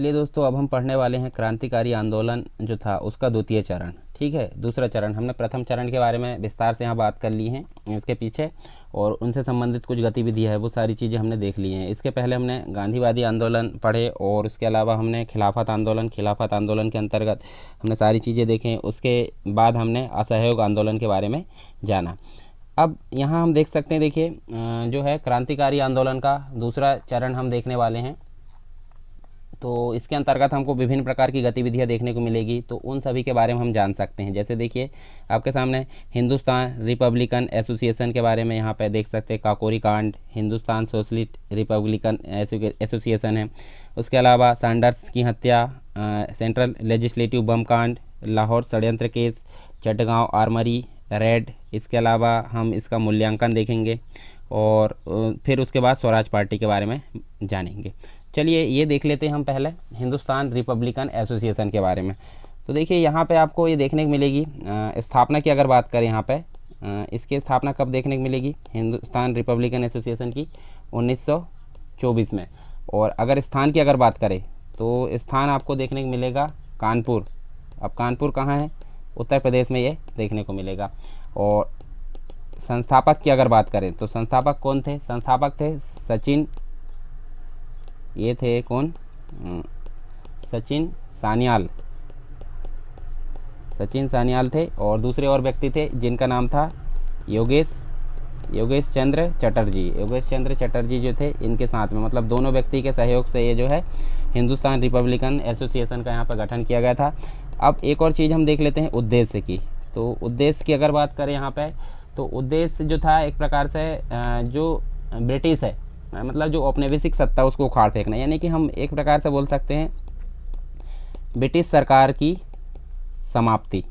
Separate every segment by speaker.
Speaker 1: चलिए दोस्तों, अब हम पढ़ने वाले हैं क्रांतिकारी आंदोलन जो था उसका द्वितीय चरण। ठीक है, दूसरा चरण। हमने प्रथम चरण के बारे में विस्तार से यहाँ बात कर ली है इसके पीछे, और उनसे संबंधित कुछ गतिविधियाँ है वो सारी चीज़ें हमने देख ली हैं। इसके पहले हमने गांधीवादी आंदोलन पढ़े, और उसके अलावा हमने खिलाफत आंदोलन के अंतर्गत हमने सारी चीज़ें देखें। उसके बाद हमने असहयोग आंदोलन के बारे में जाना। अब यहाँ हम देख सकते हैं, देखिए जो है क्रांतिकारी आंदोलन का दूसरा चरण हम देखने वाले हैं। तो इसके अंतर्गत हमको विभिन्न प्रकार की गतिविधियां देखने को मिलेगी, तो उन सभी के बारे में हम जान सकते हैं। जैसे देखिए आपके सामने हिंदुस्तान रिपब्लिकन एसोसिएशन के बारे में यहाँ पे देख सकते हैं, काकोरी कांड, हिंदुस्तान सोशलिस्ट रिपब्लिकन एसोसिएशन है। उसके अलावा सैंडर्स की हत्या, सेंट्रल लेजिस्लेटिव बम कांड, लाहौर षड्यंत्र केस, चटगांव आर्मरी रेड। इसके अलावा हम इसका मूल्यांकन देखेंगे, और फिर उसके बाद स्वराज पार्टी के बारे में जानेंगे। चलिए ये देख लेते हैं हम पहले हिंदुस्तान रिपब्लिकन एसोसिएशन के बारे में। तो देखिए यहाँ पे आपको ये देखने को मिलेगी स्थापना की अगर बात करें यहाँ पे, इसकी स्थापना कब देखने को मिलेगी हिंदुस्तान रिपब्लिकन एसोसिएशन की 1924 में। और अगर स्थान की अगर बात करें तो स्थान आपको देखने को मिलेगा कानपुर। अब कानपुर कहाँ है? उत्तर प्रदेश में ये देखने को मिलेगा। और संस्थापक की अगर बात करें तो संस्थापक कौन थे? संस्थापक थे सचिन, ये थे कौन? सचिन सान्याल थे। और दूसरे और व्यक्ति थे जिनका नाम था योगेश चंद्र चटर्जी जो थे, इनके साथ में, मतलब दोनों व्यक्ति के सहयोग से ये जो है हिंदुस्तान रिपब्लिकन एसोसिएशन का यहाँ पर गठन किया गया था। अब एक और चीज़ हम देख लेते हैं उद्देश्य की। तो उद्देश्य की अगर बात करें यहाँ पे, तो उद्देश्य जो था एक प्रकार से जो ब्रिटिश है, मतलब जो औपनिवेशिक सत्ता उसको उखाड़ फेंकना, यानी कि हम एक प्रकार से बोल सकते हैं ब्रिटिश सरकार की समाप्ति,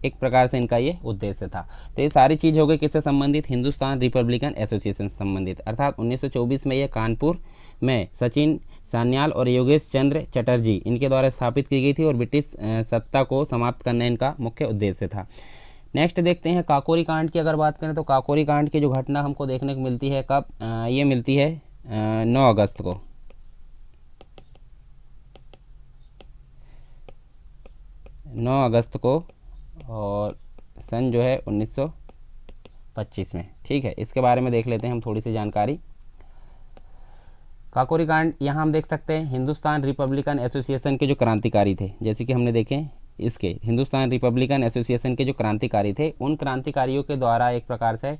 Speaker 1: एक प्रकार से इनका ये उद्देश्य था। तो ये सारी चीज़ हो गई किससे संबंधित? हिंदुस्तान रिपब्लिकन एसोसिएशन से संबंधित। अर्थात 1924 में ये कानपुर में सचिन सान्याल और योगेश चंद्र चटर्जी इनके द्वारा स्थापित की गई थी, और ब्रिटिश सत्ता को समाप्त करना इनका मुख्य उद्देश्य था। नेक्स्ट देखते हैं काकोरी कांड की अगर बात करें तो काकोरी कांड की जो घटना हमको देखने को मिलती है कब? ये मिलती है 9 अगस्त को। 9 अगस्त को, और सन जो है 1925 में। ठीक है, इसके बारे में देख लेते हैं हम थोड़ी सी जानकारी। काकोरी कांड यहाँ हम देख सकते हैं हिंदुस्तान रिपब्लिकन एसोसिएशन के जो क्रांतिकारी थे, जैसे कि हमने देखे इसके हिंदुस्तान रिपब्लिकन एसोसिएशन के जो क्रांतिकारी थे, उन क्रांतिकारियों के द्वारा एक प्रकार से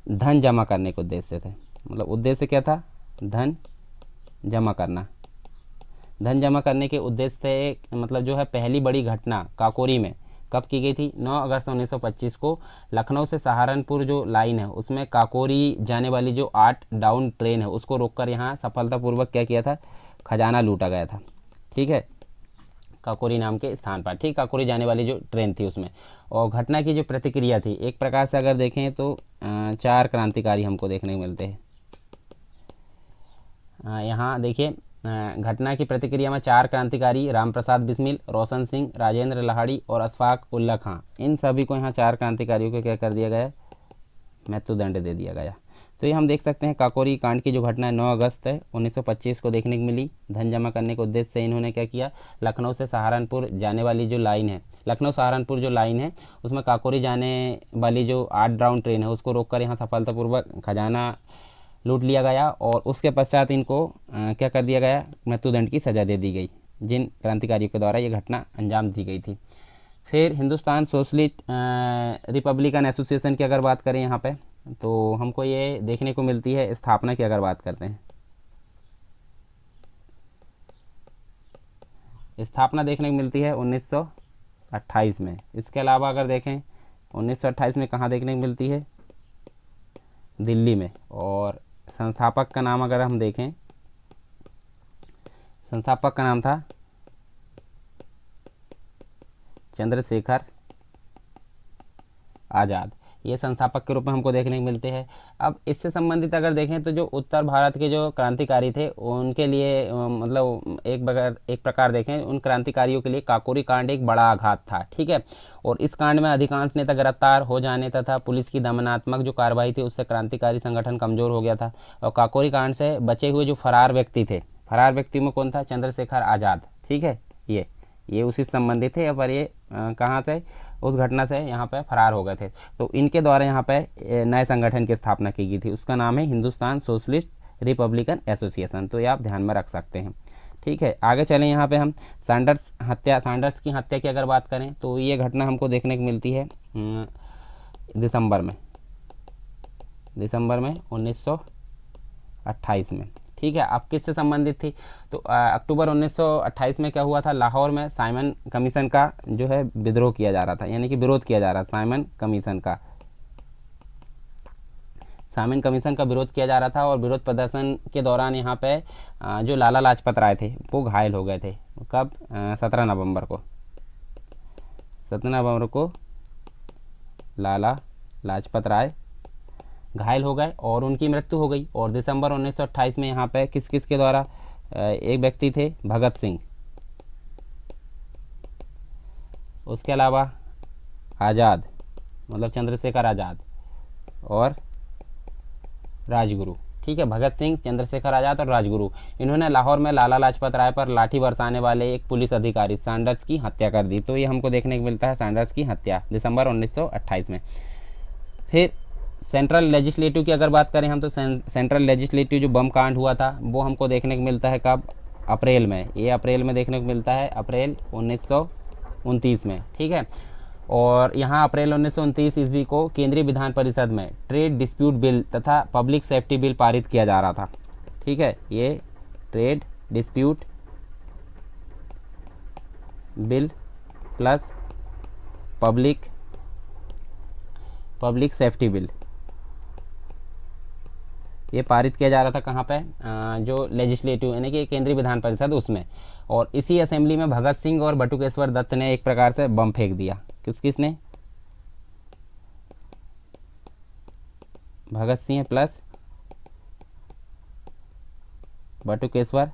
Speaker 1: धन जमा करने के उद्देश्य थे। मतलब उद्देश्य क्या था? धन जमा करना। धन जमा करने के उद्देश्य से मतलब जो है पहली बड़ी घटना काकोरी में कब की गई थी? 9 अगस्त 1925 को लखनऊ से सहारनपुर जो लाइन है उसमें काकोरी जाने वाली जो 8 डाउन ट्रेन है उसको रोककर यहाँ सफलतापूर्वक क्या किया था? खजाना लूटा गया था। ठीक है, काकोरी नाम के स्थान पर। ठीक, काकोरी जाने वाली जो ट्रेन थी उसमें। और घटना की जो प्रतिक्रिया थी, एक प्रकार से अगर देखें तो 4 क्रांतिकारी हमको देखने को मिलते हैं। यहाँ देखिए घटना की प्रतिक्रिया में 4 क्रांतिकारी रामप्रसाद बिस्मिल, रोशन सिंह, राजेंद्र लाहिड़ी और अशफाक उल्ला खां, इन सभी को यहाँ 4 क्रांतिकारियों को क्या कर दिया गया? मृत्युदंड दे दिया गया। तो ये हम देख सकते हैं काकोरी कांड की जो घटना है 9 अगस्त 1925 को देखने को मिली। धन जमा करने के उद्देश्य से इन्होंने क्या किया? लखनऊ से सहारनपुर जाने वाली जो लाइन है, लखनऊ सहारनपुर जो लाइन है उसमें काकोरी जाने वाली जो 8 डाउन ट्रेन है उसको रोककर यहाँ सफलतापूर्वक खजाना लूट लिया गया। और उसके पश्चात इनको क्या कर दिया गया? मृत्युदंड की सज़ा दे दी गई, जिन क्रांतिकारियों के द्वारा ये घटना अंजाम दी गई थी। फिर हिंदुस्तान सोशलिस्ट रिपब्लिकन एसोसिएशन की अगर बात करें यहाँ पे, तो हमको ये देखने को मिलती है स्थापना की अगर बात करते हैं। स्थापना देखने को मिलती है 1928 में। इसके अलावा अगर देखें 1928 में कहाँ देखने को मिलती है? दिल्ली में। और संस्थापक का नाम अगर हम देखें, संस्थापक का नाम था चंद्रशेखर आज़ाद। ये संस्थापक के रूप में हमको देखने को मिलते हैं। अब इससे संबंधित अगर देखें तो जो उत्तर भारत के जो क्रांतिकारी थे उनके लिए मतलब एक प्रकार देखें उन क्रांतिकारियों के लिए काकोरी कांड एक बड़ा आघात था। ठीक है, और इस कांड में अधिकांश नेता गिरफ्तार हो जाने तथा पुलिस की दमनात्मक जो कार्रवाई थी उससे क्रांतिकारी संगठन कमज़ोर हो गया था। और काकोरी कांड से बचे हुए जो फरार व्यक्ति थे, फरार व्यक्ति में कौन था? चंद्रशेखर आज़ाद ठीक है। ये उसी से संबंधित थे, पर ये कहाँ से, उस घटना से यहाँ पे फरार हो गए थे। तो इनके द्वारा यहाँ पे नए संगठन की स्थापना की गई थी, उसका नाम है हिंदुस्तान सोशलिस्ट रिपब्लिकन एसोसिएशन। तो ये आप ध्यान में रख सकते हैं। ठीक है, आगे चलें। यहाँ पे हम सैंडर्स की हत्या की अगर बात करें तो ये घटना हमको देखने को मिलती है दिसंबर में 1928 में। ठीक है, अब किससे संबंधित थी, तो अक्टूबर 1928 में क्या हुआ था, लाहौर में साइमन कमीशन का जो है विद्रोह किया जा रहा था, यानी कि विरोध किया जा रहा था। साइमन कमीशन का विरोध किया जा रहा था, और विरोध प्रदर्शन के दौरान यहाँ पे जो लाला लाजपत राय थे वो घायल हो गए थे। कब, 17 नवंबर को लाला लाजपत राय घायल हो गए और उनकी मृत्यु हो गई। और दिसंबर 1928 में यहाँ पे किस के द्वारा, एक व्यक्ति थे भगत सिंह, उसके अलावा आज़ाद मतलब चंद्रशेखर आज़ाद और राजगुरु। ठीक है, भगत सिंह, चंद्रशेखर आज़ाद और राजगुरु, इन्होंने लाहौर में लाला लाजपत राय पर लाठी बरसाने वाले एक पुलिस अधिकारी सैंडर्स की हत्या कर दी। तो ये हमको देखने को मिलता है सैंडर्स की हत्या दिसंबर 1928 में। फिर सेंट्रल लेजिस्लेटिव की अगर बात करें हम, तो सेंट्रल लेजिस्लेटिव जो बम कांड हुआ था वो हमको देखने को मिलता है कब, अप्रैल में। ये अप्रैल में देखने को मिलता है, अप्रैल 1929 में। ठीक है, और यहाँ अप्रैल 1929 ईस्वी को केंद्रीय विधान परिषद में ट्रेड डिस्प्यूट बिल तथा पब्लिक सेफ्टी बिल पारित किया जा रहा था। ठीक है, ये trade dispute bill plus public safety bill, ये पारित किया जा रहा था कहाँ पे, जो लेजिस्लेटिव यानी कि केंद्रीय विधान परिषद उसमें। और इसी असेंबली में भगत सिंह और बटुकेश्वर दत्त ने एक प्रकार से बम फेंक दिया। किसने, भगत सिंह प्लस बटुकेश्वर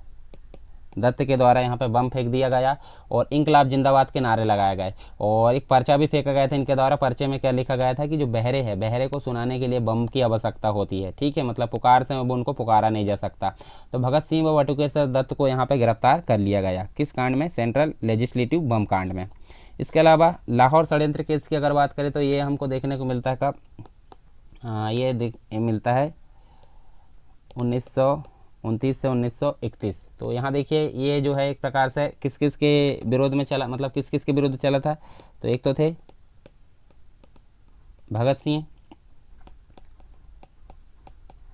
Speaker 1: दत्त के द्वारा यहाँ पे बम फेंक दिया गया और इंकलाब जिंदाबाद के नारे लगाए गए। और एक पर्चा भी फेंका गया था इनके द्वारा। पर्चे में क्या लिखा गया था कि जो बहरे हैं, बहरे को सुनाने के लिए बम की आवश्यकता होती है। ठीक है, मतलब पुकार से वो उनको पुकारा नहीं जा सकता। तो भगत सिंह व बटुकेश्वर दत्त को यहाँ पे गिरफ्तार कर लिया गया। किस कांड में, सेंट्रल लेजिस्लेटिव बम कांड में। इसके अलावा लाहौर षड्यंत्र केस की अगर बात करें तो ये हमको देखने को मिलता है कब, ये मिलता है 1929 से 1931। तो यहाँ देखिए ये जो है एक प्रकार से किस के विरोध में चला, मतलब किस के विरोध चला था, तो एक तो थे भगत सिंह,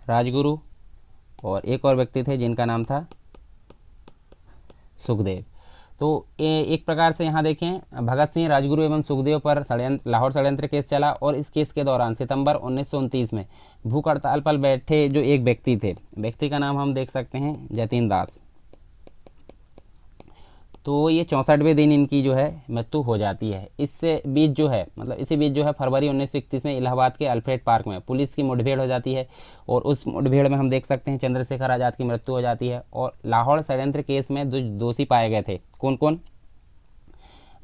Speaker 1: राजगुरु और एक और व्यक्ति थे जिनका नाम था सुखदेव। तो एक प्रकार से यहाँ देखें भगत सिंह, राजगुरु एवं सुखदेव पर लाहौर षड्यंत्र केस चला। और इस केस के दौरान सितंबर 1929 में भूख हड़ताल पर बैठे जो एक व्यक्ति थे, व्यक्ति का नाम हम देख सकते हैं जतीन दास। तो ये 64वें दिन इनकी जो है मृत्यु हो जाती है। इससे बीच जो है, मतलब इसी बीच जो है फरवरी 1931 में इलाहाबाद के अल्फ्रेड पार्क में पुलिस की मुठभेड़ हो जाती है। और उस मुठभेड़ में हम देख सकते हैं चंद्रशेखर आज़ाद की मृत्यु हो जाती है। और लाहौर षड्यंत्र केस में जो दोषी पाए गए थे, कौन कौन,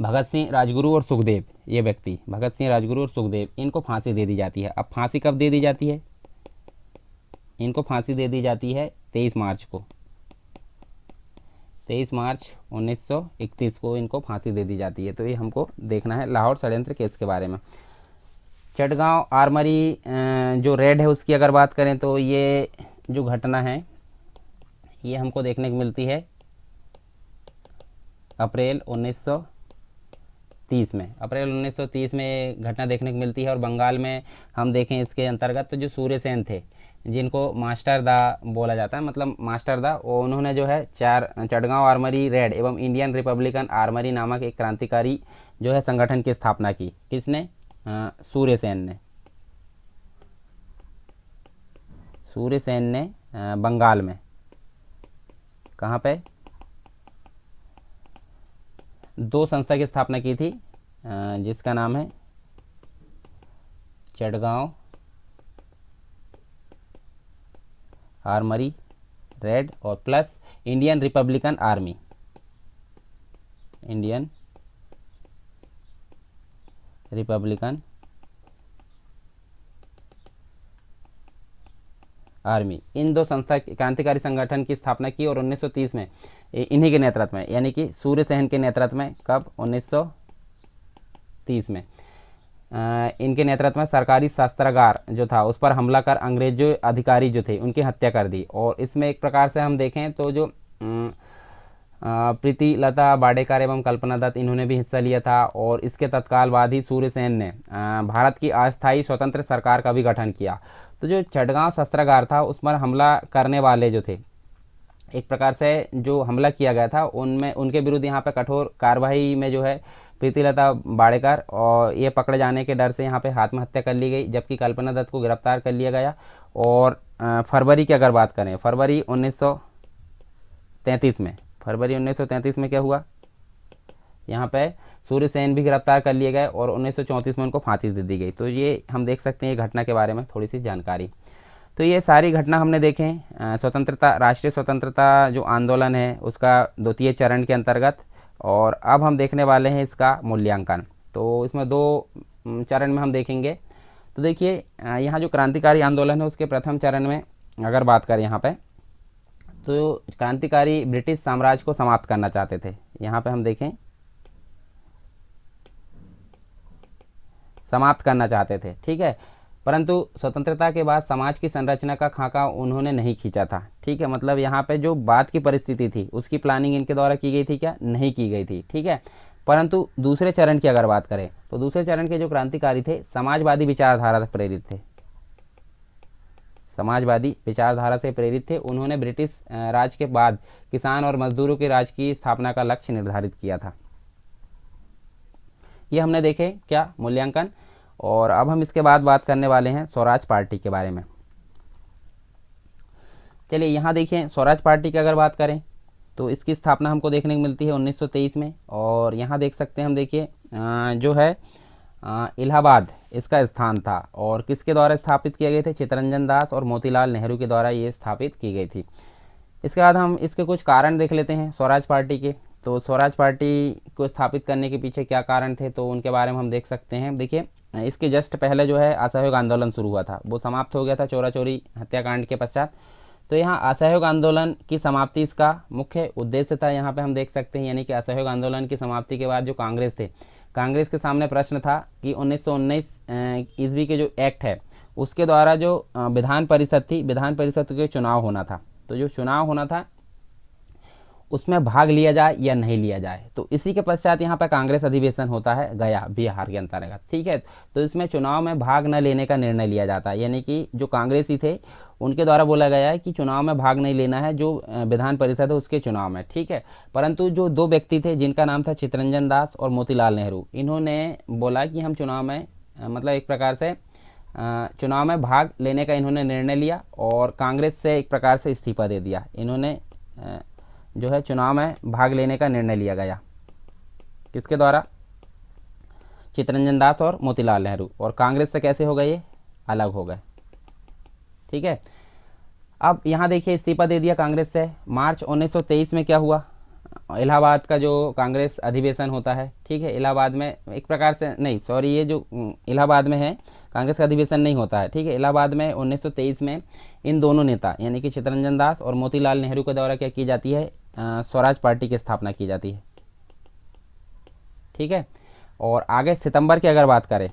Speaker 1: भगत सिंह, राजगुरु और सुखदेव, ये व्यक्ति भगत सिंह, राजगुरु और सुखदेव, इनको फांसी दे दी जाती है। अब फांसी कब दे दी जाती है, इनको फांसी दे दी जाती है 23 मार्च को, 23 मार्च 1931 को इनको फांसी दे दी जाती है। तो ये हमको देखना है लाहौर षड्यंत्र केस के बारे में। चटगांव आर्मरी जो रेड है उसकी अगर बात करें तो ये जो घटना है ये हमको देखने को मिलती है अप्रैल 1930 में। अप्रैल 1930 में घटना देखने को मिलती है। और बंगाल में हम देखें इसके अंतर्गत तो जो सूर्यसेन थे, जिनको मास्टर दा बोला जाता है, मतलब मास्टर दा, उन्होंने जो है चटगांव आर्मरी रेड एवं इंडियन रिपब्लिकन आर्मरी नामक एक क्रांतिकारी जो है संगठन की स्थापना की। किसने, सूर्यसेन ने। सूर्यसेन ने बंगाल में, कहाँ पे, दो संस्था की स्थापना की थी जिसका नाम है चटगांव आर्मरी रेड और प्लस Indian Republican Army, Indian Republican Army, इन दो संस्था क्रांतिकारी संगठन की स्थापना की और 1930 में इन्हीं के नेतृत्व में, यानी कि सूर्य सेन के नेतृत्व में, कब 1930 में इनके नेतृत्व में सरकारी शस्त्रागार जो था उस पर हमला कर अंग्रेजों अधिकारी जो थे उनकी हत्या कर दी। और इसमें एक प्रकार से हम देखें तो जो प्रीति लता वाडेकर एवं कल्पना दत्त इन्होंने भी हिस्सा लिया था। और इसके तत्काल बाद ही सूर्य सेन ने भारत की अस्थायी स्वतंत्र सरकार का भी गठन किया। तो जो चटगांव शस्त्रागार था उस पर हमला करने वाले जो थे, एक प्रकार से जो हमला किया गया था उनमें उनके विरुद्ध यहाँ पे कठोर कार्रवाई में जो है प्रीतिलता वाडेकर और ये पकड़े जाने के डर से यहाँ पे आत्महत्या कर ली गई, जबकि कल्पना दत्त को गिरफ्तार कर लिया गया। और फरवरी की अगर बात करें, फरवरी 1933 में क्या हुआ, यहाँ पे सूर्य सेन भी गिरफ्तार कर लिए गए और 1934 में उनको फांसी दे दी गई। तो ये हम देख सकते हैं ये घटना के बारे में थोड़ी सी जानकारी। तो ये सारी घटना हमने देखे स्वतंत्रता, राष्ट्रीय स्वतंत्रता जो आंदोलन है उसका द्वितीय चरण के अंतर्गत। और अब हम देखने वाले हैं इसका मूल्यांकन। तो इसमें दो चरण में हम देखेंगे। तो देखिए यहाँ जो क्रांतिकारी आंदोलन है उसके प्रथम चरण में अगर बात करें यहाँ पे, तो क्रांतिकारी ब्रिटिश साम्राज्य को समाप्त करना चाहते थे। यहाँ पे हम देखें समाप्त करना चाहते थे, ठीक है। परंतु स्वतंत्रता के बाद समाज की संरचना का खाका उन्होंने नहीं खींचा था, ठीक है। मतलब यहाँ पे जो बात की परिस्थिति थी उसकी प्लानिंग इनके द्वारा की गई थी क्या, नहीं की गई थी, ठीक है। परंतु दूसरे चरण की अगर बात करें तो दूसरे चरण के जो क्रांतिकारी थे समाजवादी विचारधारा से प्रेरित थे, समाजवादी विचारधारा से प्रेरित थे। उन्होंने ब्रिटिश राज के बाद किसान और मजदूरों के राज की स्थापना का लक्ष्य निर्धारित किया था। ये हमने देखे क्या मूल्यांकन। और अब हम इसके बाद बात करने वाले हैं स्वराज पार्टी के बारे में। चलिए यहाँ देखिए स्वराज पार्टी की अगर बात करें तो इसकी स्थापना हमको देखने को मिलती है 1923 में। और यहाँ देख सकते हैं हम, देखिए जो है इलाहाबाद इसका स्थान था और किसके द्वारा स्थापित किए गए थे, चित्तरंजन दास और मोतीलाल नेहरू के द्वारा ये स्थापित की गई थी। इसके बाद हम इसके कुछ कारण देख लेते हैं स्वराज पार्टी के। तो स्वराज पार्टी को स्थापित करने के पीछे क्या कारण थे तो उनके बारे में हम देख सकते हैं। देखिए इसके जस्ट पहले जो है असहयोग आंदोलन शुरू हुआ था, वो समाप्त हो गया था चोरा चोरी हत्याकांड के पश्चात। तो यहाँ असहयोग आंदोलन की समाप्ति इसका मुख्य उद्देश्य था, यहाँ पे हम देख सकते हैं। यानी कि असहयोग आंदोलन की समाप्ति के बाद जो कांग्रेस थे, कांग्रेस के सामने प्रश्न था कि 1919 ईस्वी के जो एक्ट है उसके द्वारा जो विधान परिषद थी, विधान परिषद के चुनाव होना था। तो जो चुनाव होना था उसमें भाग लिया जाए या नहीं लिया जाए। तो इसी के पश्चात यहाँ पर कांग्रेस अधिवेशन होता है गया बिहार के अंतर्गत, ठीक है। तो इसमें चुनाव में भाग न लेने का निर्णय लिया जाता है, यानी कि जो कांग्रेसी थे उनके द्वारा बोला गया है कि चुनाव में भाग नहीं लेना है जो विधान परिषद है उसके चुनाव में, ठीक है। परंतु जो दो व्यक्ति थे जिनका नाम था चित्तरंजन दास और मोतीलाल नेहरू, इन्होंने बोला कि हम चुनाव में मतलब एक प्रकार से चुनाव में भाग लेने का इन्होंने निर्णय लिया और कांग्रेस से एक प्रकार से इस्तीफा दे दिया। इन्होंने जो है चुनाव में भाग लेने का निर्णय लिया गया, किसके द्वारा, चित्तरंजन दास और मोतीलाल नेहरू। और कांग्रेस से कैसे हो गए, ये अलग हो गए, ठीक है। अब यहाँ देखिए इस्तीफा दे दिया कांग्रेस से। मार्च 1923 में क्या हुआ, इलाहाबाद का जो कांग्रेस अधिवेशन होता है, ठीक है। इलाहाबाद में एक प्रकार से नहीं, सॉरी, ये जो इलाहाबाद में है कांग्रेस का अधिवेशन नहीं होता है, ठीक है। इलाहाबाद में 1923 में इन दोनों नेता यानी कि चित्तरंजन दास और मोतीलाल नेहरू के द्वारा क्या की जाती है, स्वराज पार्टी की स्थापना की जाती है, ठीक है। और आगे सितंबर की अगर बात करें,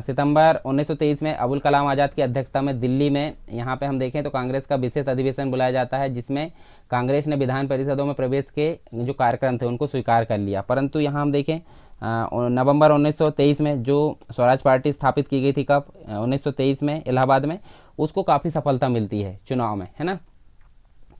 Speaker 1: सितंबर 1923 में अबुल कलाम आज़ाद की अध्यक्षता में दिल्ली में यहाँ पे हम देखें तो कांग्रेस का विशेष अधिवेशन बुलाया जाता है, जिसमें कांग्रेस ने विधान परिषदों में प्रवेश के जो कार्यक्रम थे उनको स्वीकार कर लिया। परंतु यहाँ हम देखें नवंबर 1923 में जो स्वराज पार्टी स्थापित की गई थी, कब, 1923 में इलाहाबाद में, उसको काफ़ी सफलता मिलती है चुनाव में, है ना।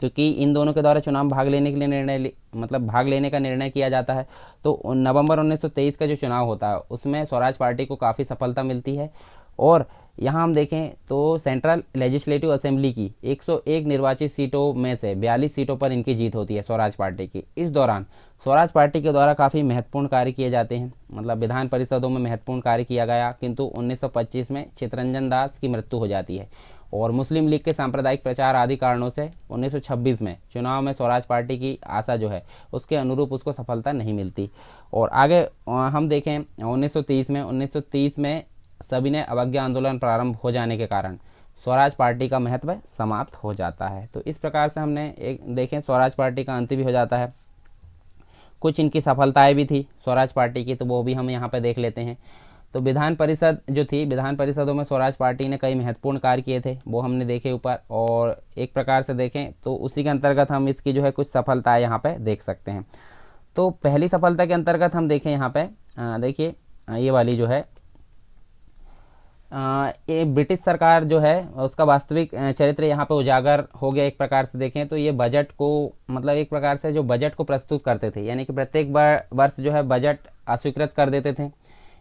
Speaker 1: क्योंकि इन दोनों के द्वारा चुनाव भाग लेने के लिए भाग लेने का निर्णय किया जाता है। तो नवंबर 1923 का जो चुनाव होता है उसमें स्वराज पार्टी को काफ़ी सफलता मिलती है। और यहाँ हम देखें तो सेंट्रल लेजिस्लेटिव असेंबली की 101 निर्वाचित सीटों में से 42 सीटों पर इनकी जीत होती है स्वराज पार्टी की। इस दौरान स्वराज पार्टी के द्वारा काफ़ी महत्वपूर्ण कार्य किए जाते हैं, मतलब विधान परिषदों में महत्वपूर्ण कार्य किया गया। किंतु 1925 में चित्तरंजन दास की मृत्यु हो जाती है और मुस्लिम लीग के सांप्रदायिक प्रचार आदि कारणों से 1926 में चुनाव में स्वराज पार्टी की आशा जो है उसके अनुरूप उसको सफलता नहीं मिलती। और आगे हम देखें 1930 में सविनय अवज्ञा आंदोलन प्रारंभ हो जाने के कारण स्वराज पार्टी का महत्व समाप्त हो जाता है। तो इस प्रकार से हमने एक देखें स्वराज पार्टी का अंत भी हो जाता है। कुछ इनकी सफलताएं भी थी स्वराज पार्टी की, तो वो भी हम यहाँ पे देख लेते हैं। तो विधान परिषद जो थी, विधान परिषदों में स्वराज पार्टी ने कई महत्वपूर्ण कार्य किए थे, वो हमने देखे ऊपर। और एक प्रकार से देखें तो उसी के अंतर्गत हम इसकी जो है कुछ सफलताएं यहाँ पे देख सकते हैं। तो पहली सफलता के अंतर्गत हम देखें यहाँ पे, देखिए ये वाली जो है, ये ब्रिटिश सरकार जो है उसका वास्तविक चरित्र यहाँ पे उजागर हो गया। एक प्रकार से देखें तो ये बजट को, मतलब एक प्रकार से जो बजट को प्रस्तुत करते थे, यानी कि प्रत्येक वर्ष जो है बजट अस्वीकृत कर देते थे।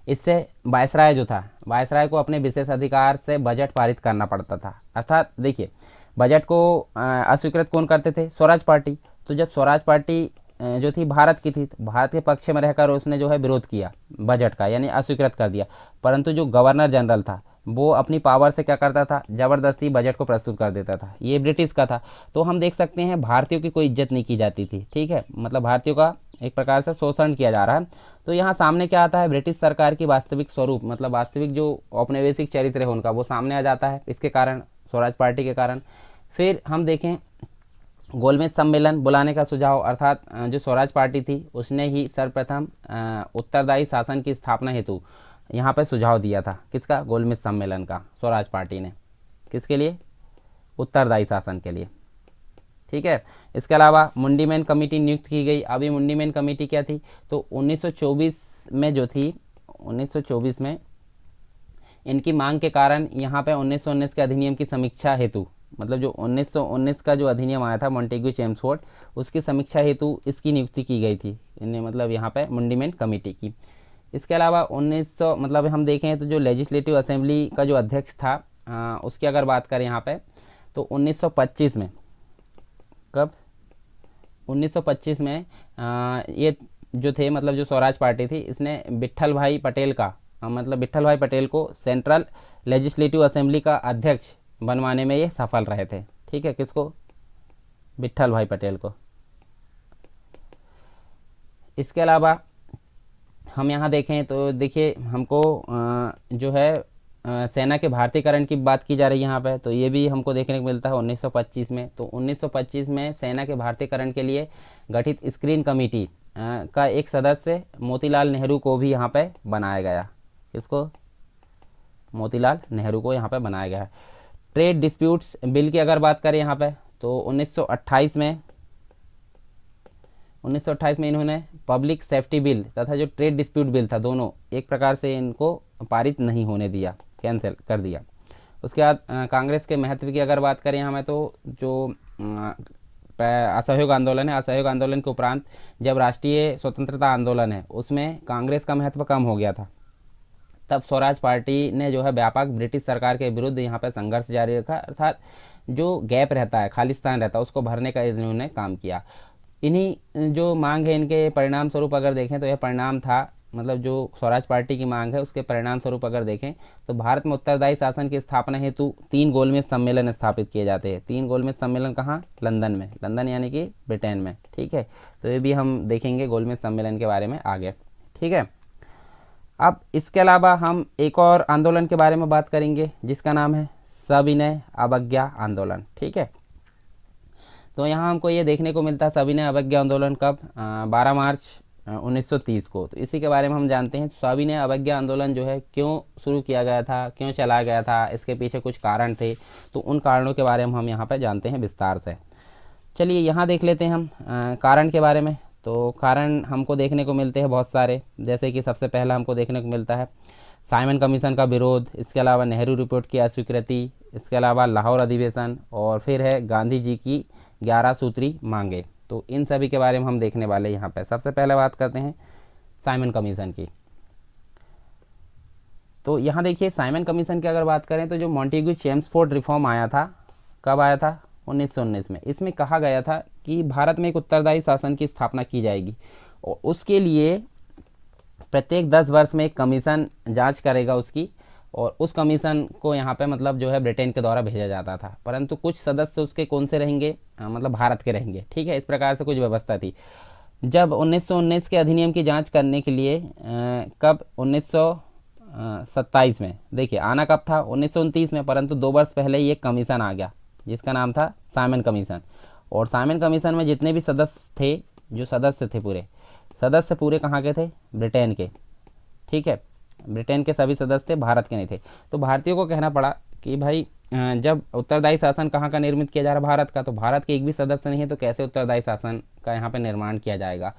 Speaker 1: इससे वायसराय जो था, वायसराय को अपने विशेष अधिकार से बजट पारित करना पड़ता था। अर्थात देखिए बजट को अस्वीकृत कौन करते थे? स्वराज पार्टी। तो जब स्वराज पार्टी जो थी भारत की थी, तो भारत के पक्ष में रहकर उसने जो है विरोध किया बजट का, यानी अस्वीकृत कर दिया। परंतु जो गवर्नर जनरल था वो अपनी पावर से क्या करता था? ज़बरदस्ती बजट को प्रस्तुत कर देता था। ये ब्रिटिश का था। तो हम देख सकते हैं भारतीयों की कोई इज्जत नहीं की जाती थी, ठीक है, मतलब भारतीयों का एक प्रकार से शोषण किया जा रहा है। तो यहाँ सामने क्या आता है? ब्रिटिश सरकार की वास्तविक स्वरूप, मतलब वास्तविक जो औपनिवेशिक चरित्र है उनका, वो सामने आ जाता है इसके कारण, स्वराज पार्टी के कारण। फिर हम देखें गोलमेज सम्मेलन बुलाने का सुझाव, अर्थात जो स्वराज पार्टी थी उसने ही सर्वप्रथम उत्तरदायी शासन की स्थापना हेतु यहाँ पर सुझाव दिया था। किसका? गोलमेज सम्मेलन का, स्वराज पार्टी ने। किसके लिए? उत्तरदायी शासन के लिए, ठीक है। इसके अलावा मुंडीमैन कमेटी नियुक्त की गई। अभी मुंडीमैन कमेटी क्या थी? तो 1924 में जो थी, 1924 में इनकी मांग के कारण यहाँ पे 1919 के अधिनियम की समीक्षा हेतु, मतलब जो 1919 का जो अधिनियम आया था मॉन्टेग्यू चेम्सफोर्ड, उसकी समीक्षा हेतु इसकी नियुक्ति की गई थी इन्हें, मतलब यहाँ पे मुंडीमैन कमेटी की। इसके अलावा 1900, मतलब हम देखें तो जो लेजिस्लेटिव असेंबली का जो अध्यक्ष था उसकी अगर बात करें यहाँ पे, तो 1925 में, कब? 1925 में ये जो थे, मतलब जो स्वराज पार्टी थी, इसने विट्ठल भाई पटेल का, मतलब विट्ठल भाई पटेल को सेंट्रल लेजिस्लेटिव असेंबली का अध्यक्ष बनवाने में ये सफल रहे थे, ठीक है। किसको? विट्ठल भाई पटेल को। इसके अलावा हम यहाँ देखें तो देखिए हमको जो है सेना के भारतीयकरण की बात की जा रही है यहाँ पे, तो ये भी हमको देखने को मिलता है 1925 में। तो 1925 में सेना के भारतीयकरण के लिए गठित स्क्रीन कमेटी का एक सदस्य मोतीलाल नेहरू को भी यहाँ पे बनाया गया। किसको? मोतीलाल नेहरू को यहाँ पे बनाया गया है। ट्रेड डिस्प्यूट्स बिल की अगर बात करें यहाँ पे, तो 1928 में इन्होंने पब्लिक सेफ्टी बिल तथा जो ट्रेड डिस्प्यूट बिल था, दोनों एक प्रकार से इनको पारित नहीं होने दिया, कैंसिल कर दिया। उसके बाद कांग्रेस के महत्व की अगर बात करें हमें, तो जो असहयोग आंदोलन है, असहयोग आंदोलन के उपरांत जब राष्ट्रीय स्वतंत्रता आंदोलन है उसमें कांग्रेस का महत्व कम हो गया था, तब स्वराज पार्टी ने जो है व्यापक ब्रिटिश सरकार के विरुद्ध यहाँ पर संघर्ष जारी रखा। अर्थात जो गैप रहता है, खालिस्तान रहता है, उसको भरने का इन्होंने काम किया। इन्हीं जो मांग है इनके परिणाम स्वरूप अगर देखें तो यह परिणाम था, मतलब जो स्वराज पार्टी की मांग है उसके परिणाम स्वरूप अगर देखें तो भारत में उत्तरदायी शासन की स्थापना हेतु 3 गोलमेज सम्मेलन स्थापित किए जाते हैं। 3 गोलमेज सम्मेलन कहाँ? लंदन में, लंदन यानी कि ब्रिटेन में, ठीक है। तो ये भी हम देखेंगे गोलमेज सम्मेलन के बारे में आगे, ठीक है। अब इसके अलावा हम एक और आंदोलन के बारे में बात करेंगे जिसका नाम है सविनय अवज्ञा आंदोलन, ठीक है। तो यहाँ हमको ये देखने को मिलता है सविनय अवज्ञा आंदोलन कब? 12 मार्च 1930 को। तो इसी के बारे में हम जानते हैं सविनय अवज्ञा आंदोलन जो है क्यों शुरू किया गया था, क्यों चलाया गया था, इसके पीछे कुछ कारण थे। तो उन कारणों के बारे में हम यहाँ पर जानते हैं विस्तार से। चलिए यहाँ देख लेते हैं हम कारण के बारे में। तो कारण हमको देखने को मिलते हैं बहुत सारे, जैसे कि सबसे पहला हमको देखने को मिलता है साइमन कमीशन का विरोध, इसके अलावा नेहरू रिपोर्ट की अस्वीकृति, इसके अलावा लाहौर अधिवेशन, और फिर है गांधी जी की 11 सूत्री मांगे। तो इन सभी के बारे में हम देखने वाले यहाँ पे। सबसे पहले बात करते हैं साइमन कमीशन की। तो यहाँ देखिए साइमन कमीशन की अगर बात करें तो जो मॉन्टेग्यू चेम्सफोर्ड रिफॉर्म आया था, कब आया था? 1919 में। इसमें कहा गया था कि भारत में एक उत्तरदायी शासन की स्थापना की जाएगी और उसके लिए प्रत्येक 10 वर्ष में एक कमीशन जांच करेगा उसकी, और उस कमीशन को यहाँ पे मतलब जो है ब्रिटेन के द्वारा भेजा जाता था, परंतु कुछ सदस्य उसके कौन से रहेंगे? मतलब भारत के रहेंगे, ठीक है। इस प्रकार से कुछ व्यवस्था थी। जब 1919 के अधिनियम की जांच करने के लिए कब 1927 में। देखिए आना कब था, 1929 में, परंतु 2 वर्ष पहले ही एक कमीशन आ गया जिसका नाम था साइमन कमीशन। और साइमन कमीशन में जितने भी सदस्य थे, जो सदस्य थे पूरे, सदस्य पूरे कहाँ के थे, ब्रिटेन के। ठीक है, ब्रिटेन के सभी सदस्य थे, भारत के नहीं थे। तो भारतीयों को कहना पड़ा कि भाई जब उत्तरदायी शासन कहाँ का निर्मित किया जा रहा है, भारत का, तो भारत के एक भी सदस्य नहीं है, तो कैसे उत्तरदायी शासन का यहाँ पे निर्माण किया जाएगा।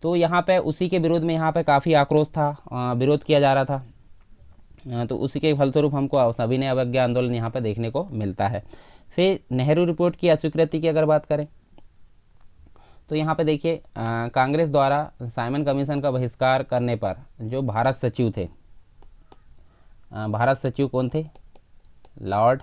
Speaker 1: तो यहाँ पे उसी के विरोध में यहाँ पे काफ़ी आक्रोश था, विरोध किया जा रहा था। तो उसी के फलस्वरूप हमको सविनय अवज्ञा आंदोलन यहाँ पे देखने को मिलता है। फिर नेहरू रिपोर्ट की अस्वीकृति की अगर बात करें तो यहाँ पे देखिए कांग्रेस द्वारा साइमन कमीशन का बहिष्कार करने पर जो भारत सचिव थे, भारत सचिव कौन थे, लॉर्ड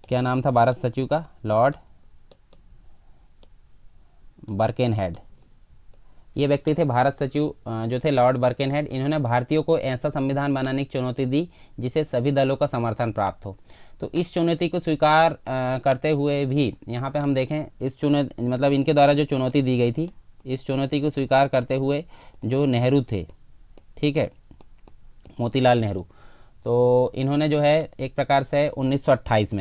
Speaker 1: क्या नाम था भारत सचिव का, लॉर्ड बर्केनहेड। ये व्यक्ति थे भारत सचिव जो थे लॉर्ड बर्केनहेड। इन्होंने भारतीयों को ऐसा संविधान बनाने की चुनौती दी जिसे सभी दलों का समर्थन प्राप्त हो। तो इस चुनौती को स्वीकार करते हुए भी यहाँ पे हम देखें, इस चुनौती मतलब इनके द्वारा जो चुनौती दी गई थी, इस चुनौती को स्वीकार करते हुए जो नेहरू थे, ठीक है, मोतीलाल नेहरू, तो इन्होंने जो है एक प्रकार से 1928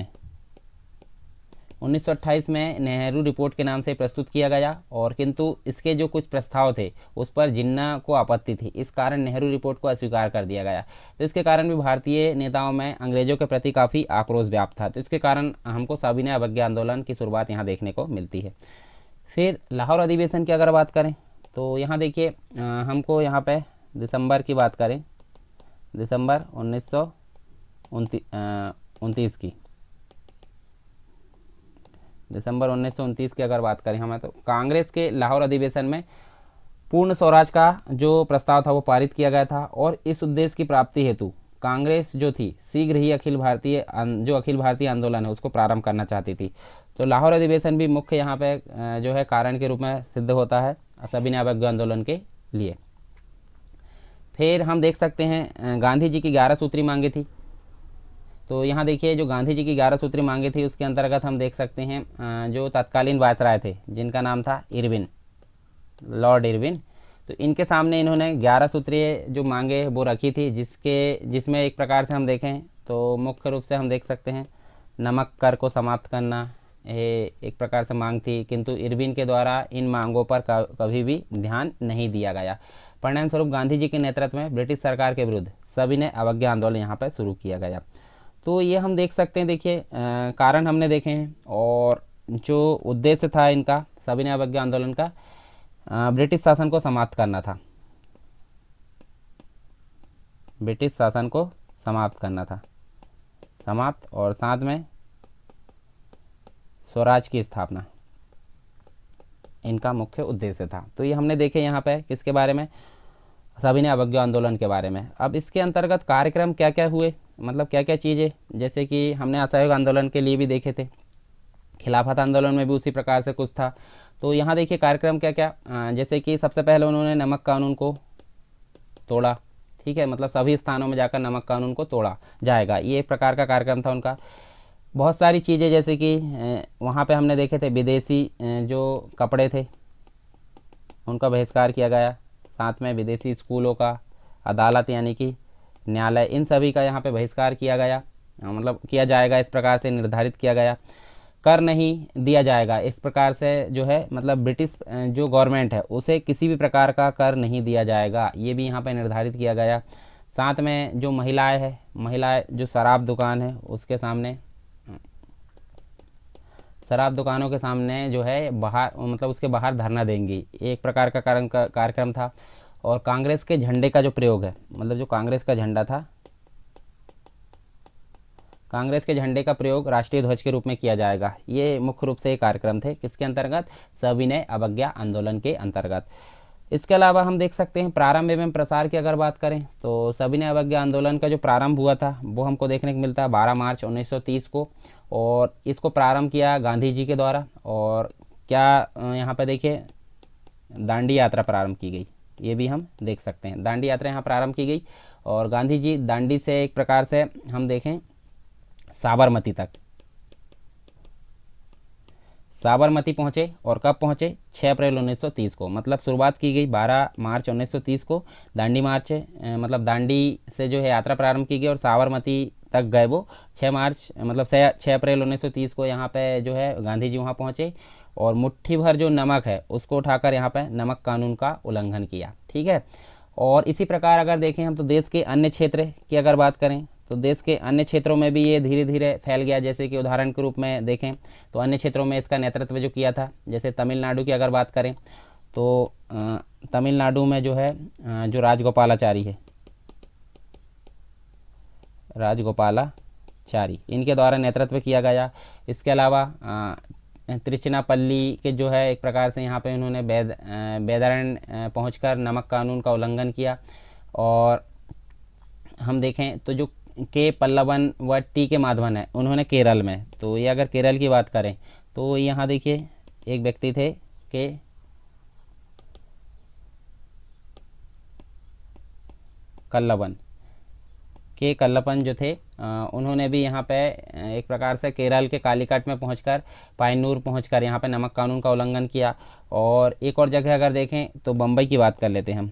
Speaker 1: में नेहरू रिपोर्ट के नाम से प्रस्तुत किया गया। और किंतु इसके जो कुछ प्रस्ताव थे उस पर जिन्ना को आपत्ति थी, इस कारण नेहरू रिपोर्ट को अस्वीकार कर दिया गया। तो इसके कारण भी भारतीय नेताओं में अंग्रेजों के प्रति काफ़ी आक्रोश व्याप्त था। तो इसके कारण हमको सविनय अवज्ञा आंदोलन की शुरुआत यहाँ देखने को मिलती है। फिर लाहौर अधिवेशन की अगर बात करें तो यहाँ देखिए हमको यहाँ पे दिसंबर की बात करें, दिसंबर 1929 की, दिसंबर 1929 की अगर बात करें हमें, तो कांग्रेस के लाहौर अधिवेशन में पूर्ण स्वराज का जो प्रस्ताव था वो पारित किया गया था। और इस उद्देश्य की प्राप्ति हेतु कांग्रेस जो थी शीघ्र ही अखिल भारतीय आंदोलन है उसको प्रारंभ करना चाहती थी। तो लाहौर अधिवेशन भी मुख्य यहाँ पे जो है कारण के रूप में सिद्ध होता है सविनय अवज्ञा आंदोलन के लिए। फिर हम देख सकते हैं गांधी जी की 11 सूत्री मांगे थी। तो यहाँ देखिए जो गांधी जी की 11 सूत्री मांगे थी उसके अंतर्गत हम देख सकते हैं जो तत्कालीन वायसराय थे जिनका नाम था इरविन, लॉर्ड इरविन, तो इनके सामने इन्होंने 11 सूत्रीय जो मांगे वो रखी थी, जिसमें एक प्रकार से हम देखें तो मुख्य रूप से हम देख सकते हैं नमक कर को समाप्त करना, ये एक प्रकार से मांग थी। किंतु इरविन के द्वारा इन मांगों पर कभी भी ध्यान नहीं दिया गया। परिणाम स्वरूप गांधी जी के नेतृत्व में ब्रिटिश सरकार के विरुद्ध सविनय अवज्ञा आंदोलन यहाँ पर शुरू किया गया। तो ये हम देख सकते हैं, देखिए कारण हमने देखे हैं और जो उद्देश्य था इनका सविनय अवज्ञा आंदोलन का ब्रिटिश शासन को समाप्त करना था, ब्रिटिश शासन को समाप्त करना था, समाप्त, और साथ में स्वराज की स्थापना इनका मुख्य उद्देश्य था। तो ये हमने देखे यहाँ पे किसके बारे में, सविनय अवज्ञा आंदोलन के बारे में। अब इसके अंतर्गत कार्यक्रम क्या क्या हुए, मतलब क्या क्या चीज़ें, जैसे कि हमने असहयोग आंदोलन के लिए भी देखे थे, खिलाफत आंदोलन में भी उसी प्रकार से कुछ था। तो यहाँ देखिए कार्यक्रम क्या क्या, जैसे कि सबसे पहले उन्होंने नमक कानून को तोड़ा, ठीक है, मतलब सभी स्थानों में जाकर नमक कानून को तोड़ा जाएगा, ये एक प्रकार का कार्यक्रम था उनका। बहुत सारी चीज़ें जैसे कि वहाँ पे हमने देखे थे विदेशी जो कपड़े थे उनका बहिष्कार किया गया, साथ में विदेशी स्कूलों का, अदालत यानी कि न्यायालय, इन सभी का यहाँ पे बहिष्कार किया गया, मतलब किया जाएगा, इस प्रकार से निर्धारित किया गया। कर नहीं दिया जाएगा, इस प्रकार से जो है मतलब ब्रिटिश जो गवर्नमेंट है उसे किसी भी प्रकार का कर नहीं दिया जाएगा, ये भी यहाँ पे निर्धारित किया गया। साथ में जो महिलाएं जो शराब दुकान है उसके सामने, शराब दुकानों के सामने जो है बाहर, मतलब उसके बाहर धरना देंगी, एक प्रकार का कार्यक्रम था। और कांग्रेस के झंडे का जो प्रयोग है, मतलब जो कांग्रेस का झंडा था, कांग्रेस के झंडे का प्रयोग राष्ट्रीय ध्वज के रूप में किया जाएगा, ये मुख्य रूप से ये कार्यक्रम थे किसके अंतर्गत, सविनय अवज्ञा आंदोलन के अंतर्गत। इसके अलावा हम देख सकते हैं प्रारंभ एवं प्रसार की अगर बात करें तो सविनय अवज्ञा आंदोलन का जो प्रारंभ हुआ था वो हमको देखने को मिलता है 12 मार्च 1930 को, और इसको प्रारंभ किया गांधी जी के द्वारा। और क्या यहाँ पे देखिए दांडी यात्रा प्रारंभ की गई, ये भी हम देख सकते हैं, दांडी यात्रा यहाँ प्रारंभ की गई और गांधी जी दांडी से एक प्रकार से हम देखें साबरमती साबरमती पहुँचे और कब पहुँचे, 6 अप्रैल 1930 को। मतलब शुरुआत की गई 12 मार्च 1930 को, दांडी मार्च मतलब दांडी से जो है यात्रा प्रारंभ की गई और साबरमती तक गए वो 6 मार्च मतलब 6 अप्रैल 1930 को यहाँ पे जो है गांधी जी वहाँ पहुँचे और मुट्ठी भर जो नमक है उसको उठाकर यहाँ पे नमक कानून का उल्लंघन किया। ठीक है। और इसी प्रकार अगर देखें हम तो देश के अन्य क्षेत्र की अगर बात करें तो देश के अन्य क्षेत्रों में भी ये धीरे धीरे फैल गया। जैसे कि उदाहरण के रूप में देखें तो अन्य क्षेत्रों में इसका नेतृत्व जो किया था, जैसे तमिलनाडु की अगर बात करें तो तमिलनाडु में जो है जो राजगोपालाचारी है, राजगोपालाचारी, इनके द्वारा नेतृत्व किया गया। इसके अलावा त्रिचिनापल्ली के जो है एक प्रकार से यहाँ पे उन्होंने बेदारण्य पहुँचकर नमक कानून का उल्लंघन किया। और हम देखें तो जो के पल्लवन व टी के माधवन है उन्होंने केरल में, तो ये अगर केरल की बात करें तो यहाँ देखिए एक व्यक्ति थे के कल्लवन, के कल्लपन जो थे उन्होंने भी यहाँ पे एक प्रकार से केरल के कालीकट में पहुंचकर पायनूर पहुंचकर यहाँ पे नमक कानून का उल्लंघन किया। और एक और जगह अगर देखें तो बम्बई की बात कर लेते हैं हम।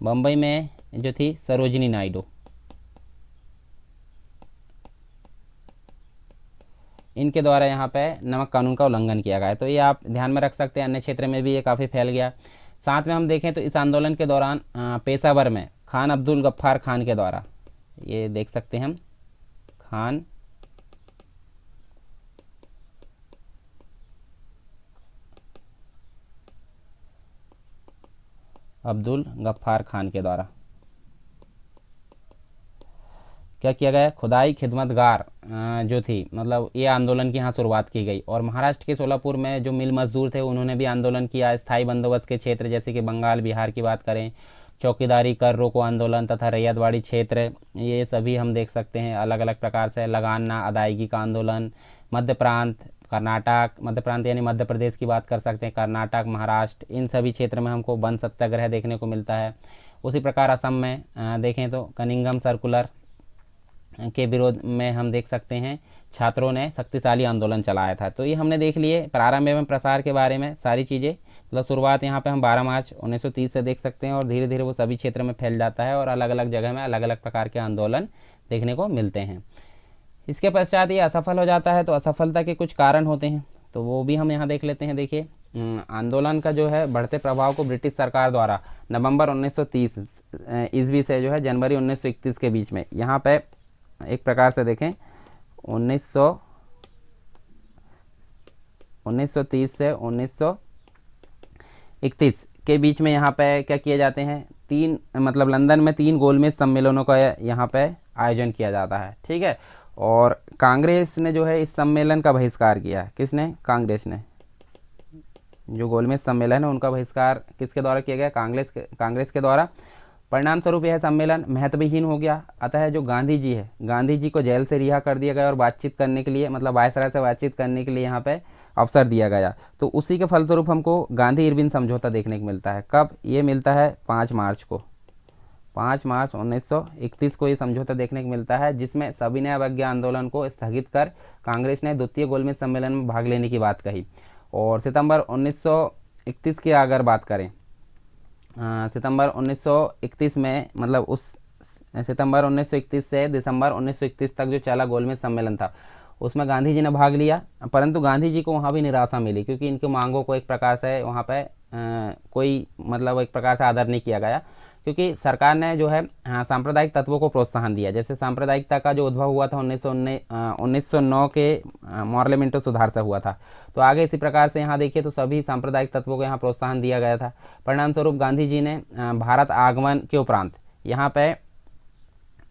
Speaker 1: बम्बई में जो थी सरोजिनी नायडू, इनके द्वारा यहाँ पे नमक कानून का उल्लंघन किया गया है। तो ये आप ध्यान में रख सकते हैं, अन्य क्षेत्र में भी ये काफ़ी फैल गया। साथ में हम देखें तो इस आंदोलन के दौरान पेशावर में खान अब्दुल गफ्फार खान के द्वारा, ये देख सकते हैं हम, खान अब्दुल गफ्फार खान के द्वारा क्या किया गया, खुदाई खिदमतगार जो थी मतलब ये आंदोलन की यहाँ शुरुआत की गई। और महाराष्ट्र के सोलापुर में जो मिल मजदूर थे उन्होंने भी आंदोलन किया। स्थायी बंदोबस्त के क्षेत्र जैसे कि बंगाल बिहार की बात करें, चौकीदारी कर रोको आंदोलन तथा रैयतवाड़ी क्षेत्र, ये सभी हम देख सकते हैं अलग अलग प्रकार से। लगाना अदायगी का आंदोलन, मध्य प्रांत, कर्नाटक, मध्य प्रांत यानी मध्य प्रदेश की बात कर सकते हैं, कर्नाटक, महाराष्ट्र, इन सभी क्षेत्र में हमको वन सत्याग्रह देखने को मिलता है। उसी प्रकार असम में देखें तो कनिंगम सर्कुलर के विरोध में हम देख सकते हैं छात्रों ने शक्तिशाली आंदोलन चलाया था। तो ये हमने देख लिए प्रारंभ एवं प्रसार के बारे में सारी चीज़ें। मतलब शुरुआत यहाँ पे हम 12 मार्च 1930 से देख सकते हैं और धीरे धीरे वो सभी क्षेत्र में फैल जाता है और अलग अलग जगह में अलग अलग प्रकार के आंदोलन देखने को मिलते हैं। इसके पश्चात ये असफल हो जाता है, तो असफलता के कुछ कारण होते हैं, तो वो भी हम यहाँ देख लेते हैं। देखिए आंदोलन का जो है बढ़ते प्रभाव को ब्रिटिश सरकार द्वारा नवंबर 1930 ईस्वी से जो है जनवरी 1931 के बीच में यहाँ पे एक प्रकार से देखें 1930 से 1931 के बीच में यहाँ पे क्या किए जाते हैं, तीन मतलब लंदन में 3 गोलमेज सम्मेलनों का यहाँ पे आयोजन किया जाता है। ठीक है। और कांग्रेस ने जो है इस सम्मेलन का बहिष्कार किया। किसने, कांग्रेस ने। जो गोलमेज सम्मेलन है उनका बहिष्कार किसके द्वारा किया गया, कांग्रेस के द्वारा। परिणाम स्वरूप यह सम्मेलन महत्वहीन हो गया। अतः जो गांधी जी है, गांधी जी को जेल से रिहा कर दिया गया और बातचीत करने के लिए मतलब वायसराय से बातचीत करने के लिए यहाँ पे अवसर दिया गया। तो उसी के फलस्वरूप हमको गांधी इरविन समझौता देखने को मिलता है। कब ये मिलता है, 5 मार्च को, 5 मार्च 1931 को ये समझौता देखने को मिलता है, जिसमें सविनय अवज्ञा आंदोलन को स्थगित कर कांग्रेस ने द्वितीय गोलमेज सम्मेलन में भाग लेने की बात कही। और सितंबर 1931 की अगर बात करें, सितंबर 1931 में मतलब उस सितंबर 1931 से दिसंबर 1931 तक जो चला गोलमेज सम्मेलन था उसमें गांधी जी ने भाग लिया, परंतु गांधी जी को वहाँ भी निराशा मिली क्योंकि इनकी मांगों को एक प्रकार से वहाँ पे कोई मतलब एक प्रकार से आदर नहीं किया गया, क्योंकि सरकार ने जो है सांप्रदायिक तत्वों को प्रोत्साहन दिया। जैसे सांप्रदायिकता का जो उद्भव हुआ था 1909 के मॉर्लेमेंटो सुधार से हुआ था, तो आगे इसी प्रकार से यहाँ देखिए तो सभी सांप्रदायिक तत्वों को यहाँ प्रोत्साहन दिया गया था। परिणाम स्वरूप गांधी जी ने भारत आगमन के उपरांत यहाँ पे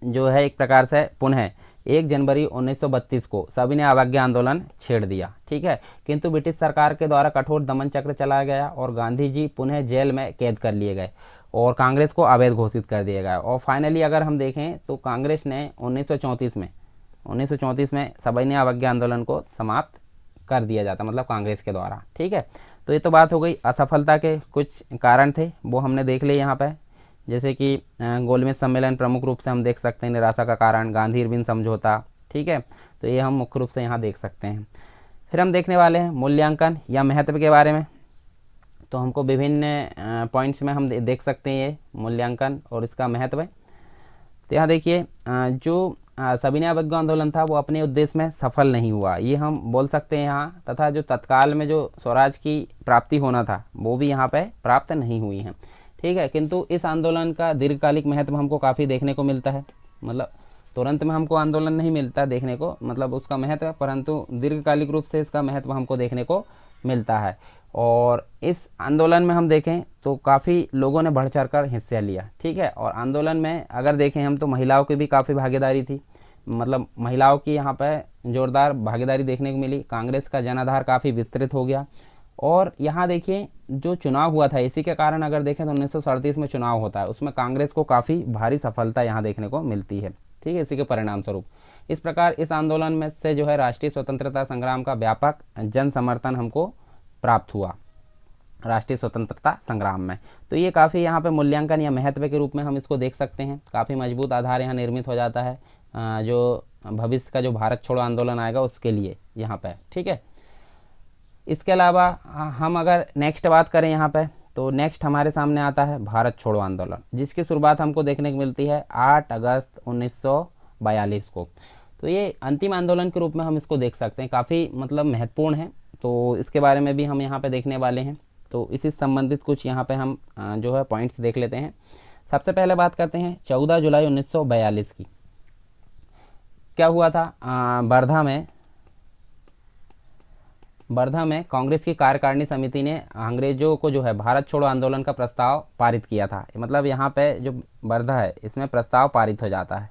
Speaker 1: जो है एक प्रकार से पुनः 1 जनवरी 1932 को सविनय अवज्ञा आंदोलन छेड़ दिया। ठीक है। किंतु ब्रिटिश सरकार के द्वारा कठोर दमन चक्र चलाया गया और गांधी जी पुनः जेल में कैद कर लिए गए और कांग्रेस को अवैध घोषित कर दिया गया। और फाइनली अगर हम देखें तो कांग्रेस ने 1934 में सविनय अवज्ञा आंदोलन को समाप्त कर दिया जाता, मतलब कांग्रेस के द्वारा। ठीक है। तो ये तो बात हो गई असफलता के कुछ कारण थे, वो हमने देख लिए यहाँ पे, जैसे कि गोलमेज सम्मेलन प्रमुख रूप से हम देख सकते हैं, निराशा का कारण गांधी इरविन समझौता। ठीक है। तो ये हम मुख्य रूप से यहाँ देख सकते हैं। फिर हम देखने वाले हैं मूल्यांकन या महत्व के बारे में। तो हमको विभिन्न पॉइंट्स में हम देख सकते हैं ये मूल्यांकन और इसका महत्व है। तो यहाँ देखिए, जो सविनय अवज्ञा आंदोलन था वो अपने उद्देश्य में सफल नहीं हुआ, ये हम बोल सकते हैं यहाँ। तथा जो तत्काल में जो स्वराज की प्राप्ति होना था वो भी यहाँ पे प्राप्त नहीं हुई है, ठीक है। किंतु इस आंदोलन का दीर्घकालिक महत्व हमको काफ़ी देखने को मिलता है। मतलब तुरंत में हमको आंदोलन नहीं मिलता देखने को, मतलब उसका महत्व, परंतु दीर्घकालिक रूप से इसका महत्व हमको देखने को मिलता है। और इस आंदोलन में हम देखें तो काफ़ी लोगों ने बढ़ चढ़ कर हिस्सा लिया, ठीक है। और आंदोलन में अगर देखें हम तो महिलाओं की भी काफ़ी भागीदारी थी, मतलब महिलाओं की यहाँ पर जोरदार भागीदारी देखने को मिली। कांग्रेस का जनाधार काफ़ी विस्तृत हो गया। और यहाँ देखिए जो चुनाव हुआ था, इसी के कारण अगर देखें तो 1937 में चुनाव होता है, उसमें कांग्रेस को काफ़ी भारी सफलता यहाँ देखने को मिलती है, ठीक है। इसी के परिणाम स्वरूप इस प्रकार इस आंदोलन में से जो है राष्ट्रीय स्वतंत्रता संग्राम का व्यापक जन समर्थन हमको प्राप्त हुआ राष्ट्रीय स्वतंत्रता संग्राम में। तो ये काफ़ी यहाँ पे मूल्यांकन या महत्व के रूप में हम इसको देख सकते हैं। काफ़ी मजबूत आधार यहाँ निर्मित हो जाता है जो भविष्य का जो भारत छोड़ो आंदोलन आएगा उसके लिए यहाँ पे, ठीक है। इसके अलावा हम अगर नेक्स्ट बात करें यहाँ पे, तो नेक्स्ट हमारे सामने आता है भारत छोड़ो आंदोलन, जिसकी शुरुआत हमको देखने को मिलती है 8 अगस्त 1942 को। तो ये अंतिम आंदोलन के रूप में हम इसको देख सकते हैं, काफ़ी मतलब महत्वपूर्ण है। तो इसके बारे में भी हम यहाँ पे देखने वाले हैं। तो इसी संबंधित कुछ यहाँ पे हम जो है पॉइंट्स देख लेते हैं। सबसे पहले बात करते हैं 14 जुलाई 1942 की। क्या हुआ था, वर्धा में कांग्रेस की कार्यकारिणी समिति ने अंग्रेजों को जो है भारत छोड़ो आंदोलन का प्रस्ताव पारित किया था। मतलब यहाँ पे जो वर्धा है इसमें प्रस्ताव पारित हो जाता है,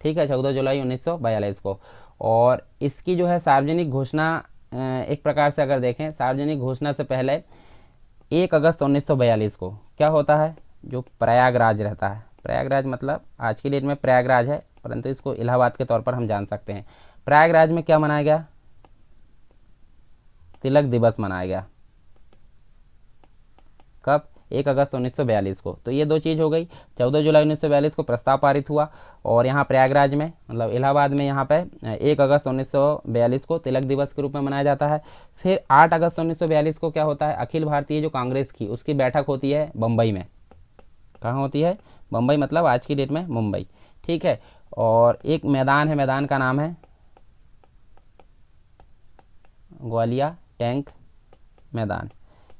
Speaker 1: ठीक है, 14 जुलाई 1942 को। और इसकी जो है सार्वजनिक घोषणा, एक प्रकार से अगर देखें सार्वजनिक घोषणा से पहले 1 अगस्त 1942 को क्या होता है, जो प्रयागराज रहता है, प्रयागराज मतलब आज की डेट में प्रयागराज है, परंतु इसको इलाहाबाद के तौर पर हम जान सकते हैं। प्रयागराज में क्या मनाया गया, तिलक दिवस मनाया गया। कब, 1 अगस्त 1942 को। तो ये दो चीज़ हो गई। 14 जुलाई 1942 को प्रस्ताव पारित हुआ और यहाँ प्रयागराज में मतलब इलाहाबाद में यहाँ पे 1 अगस्त 1942 को तिलक दिवस के रूप में मनाया जाता है। फिर 8 अगस्त 1942 को क्या होता है, अखिल भारतीय जो कांग्रेस की उसकी बैठक होती है बम्बई में। कहाँ होती है, बम्बई, मतलब आज की डेट में मुंबई, ठीक है। और एक मैदान है, मैदान का नाम है ग्वालिया टैंक मैदान।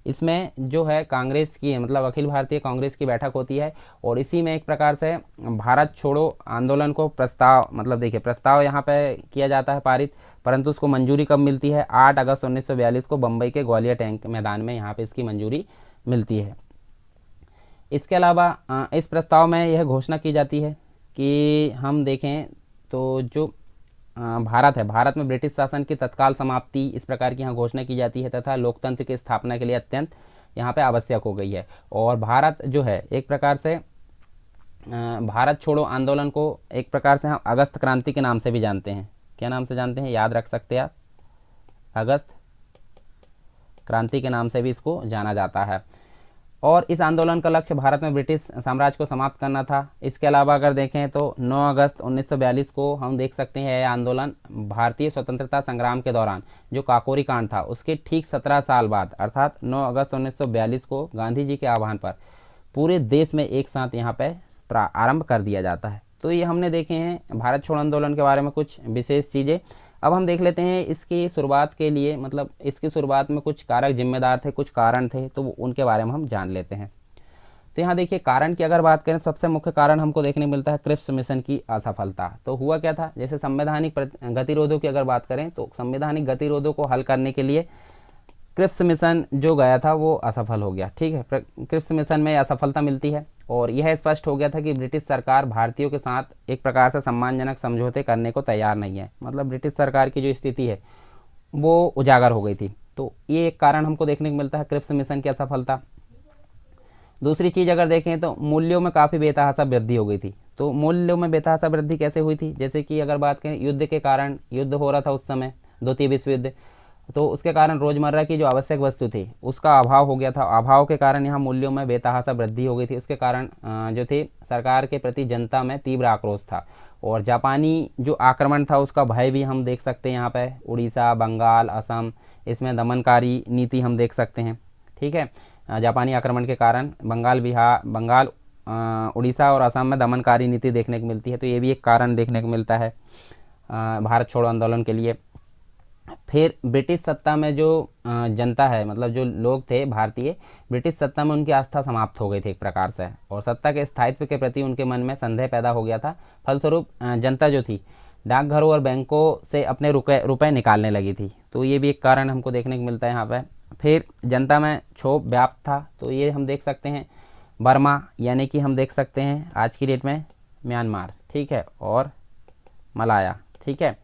Speaker 1: इसमें जो है कांग्रेस की मतलब अखिल भारतीय कांग्रेस की बैठक होती है और इसी में एक प्रकार से भारत छोड़ो आंदोलन को प्रस्ताव, मतलब देखिए प्रस्ताव यहाँ पे किया जाता है पारित, परंतु उसको मंजूरी कब मिलती है, 8 अगस्त 1942 को बम्बई के ग्वालियर टैंक मैदान में यहाँ पे इसकी मंजूरी मिलती है। इसके अलावा इस प्रस्ताव में यह घोषणा की जाती है कि हम देखें तो जो भारत है, भारत में ब्रिटिश शासन की तत्काल समाप्ति, इस प्रकार की यहाँ घोषणा की जाती है तथा लोकतंत्र की स्थापना के लिए अत्यंत यहाँ पे आवश्यक हो गई है। और भारत जो है एक प्रकार से भारत छोड़ो आंदोलन को एक प्रकार से हम अगस्त क्रांति के नाम से भी जानते हैं। क्या नाम से जानते हैं, याद रख सकते हैं आप, अगस्त क्रांति के नाम से भी इसको जाना जाता है। और इस आंदोलन का लक्ष्य भारत में ब्रिटिश साम्राज्य को समाप्त करना था। इसके अलावा अगर देखें तो 9 अगस्त 1942 को हम देख सकते हैं यह आंदोलन भारतीय स्वतंत्रता संग्राम के दौरान जो काकोरी कांड था उसके ठीक 17 साल बाद अर्थात 9 अगस्त 1942 को गांधी जी के आह्वान पर पूरे देश में एक साथ यहाँ पे आरंभ कर दिया जाता है। तो ये हमने देखे हैं भारत छोड़ो आंदोलन के बारे में कुछ विशेष चीज़ें। अब हम देख लेते हैं इसकी शुरुआत के लिए, मतलब इसकी शुरुआत में कुछ कारक जिम्मेदार थे, कुछ कारण थे, तो उनके बारे में हम जान लेते हैं। तो यहाँ देखिए कारण की अगर बात करें, सबसे मुख्य कारण हमको देखने मिलता है क्रिप्स मिशन की असफलता। तो हुआ क्या था, जैसे संवैधानिक गतिरोधों की अगर बात करें तो संवैधानिक गतिरोधों को हल करने के लिए क्रिप्स मिशन जो गया था वो असफल हो गया, ठीक है। क्रिप्स मिशन में असफलता मिलती है और यह स्पष्ट हो गया था कि ब्रिटिश सरकार भारतीयों के साथ एक प्रकार से सम्मानजनक समझौते करने को तैयार नहीं है। मतलब ब्रिटिश सरकार की जो स्थिति है वो उजागर हो गई थी। तो ये एक कारण हमको देखने को मिलता है क्रिप्स मिशन की असफलता। दूसरी चीज़ अगर देखें तो मूल्यों में काफ़ी बेतहाशा वृद्धि हो गई थी। तो मूल्यों में बेतहाशा वृद्धि कैसे हुई थी, जैसे कि अगर बात करें युद्ध के कारण, युद्ध हो रहा था उस समय, द्वितीय विश्व युद्ध, तो उसके कारण रोज़मर्रा की जो आवश्यक वस्तु थी उसका अभाव हो गया था। अभाव के कारण यहाँ मूल्यों में बेतहाशा वृद्धि हो गई थी। उसके कारण जो थी सरकार के प्रति जनता में तीव्र आक्रोश था और जापानी जो आक्रमण था उसका भय भी हम देख सकते हैं यहाँ पे। उड़ीसा, बंगाल, असम, इसमें दमनकारी नीति हम देख सकते हैं। ठीक है, जापानी आक्रमण के कारण बंगाल, उड़ीसा और असम में दमनकारी नीति देखने को मिलती है। तो ये भी एक कारण देखने को मिलता है भारत छोड़ो आंदोलन के लिए। फिर ब्रिटिश सत्ता में जो जनता है, मतलब जो लोग थे भारतीय, ब्रिटिश सत्ता में उनकी आस्था समाप्त हो गई थी एक प्रकार से, और सत्ता के स्थायित्व के प्रति उनके मन में संदेह पैदा हो गया था। फलस्वरूप जनता जो थी डाकघरों और बैंकों से अपने रुपए निकालने लगी थी। तो ये भी एक कारण हमको देखने को मिलता है यहाँ पे। फिर जनता में क्षोभ व्याप्त था, तो ये हम देख सकते हैं बर्मा, यानी कि हम देख सकते हैं आज की डेट में म्यांमार, ठीक है, और मलाया, ठीक है।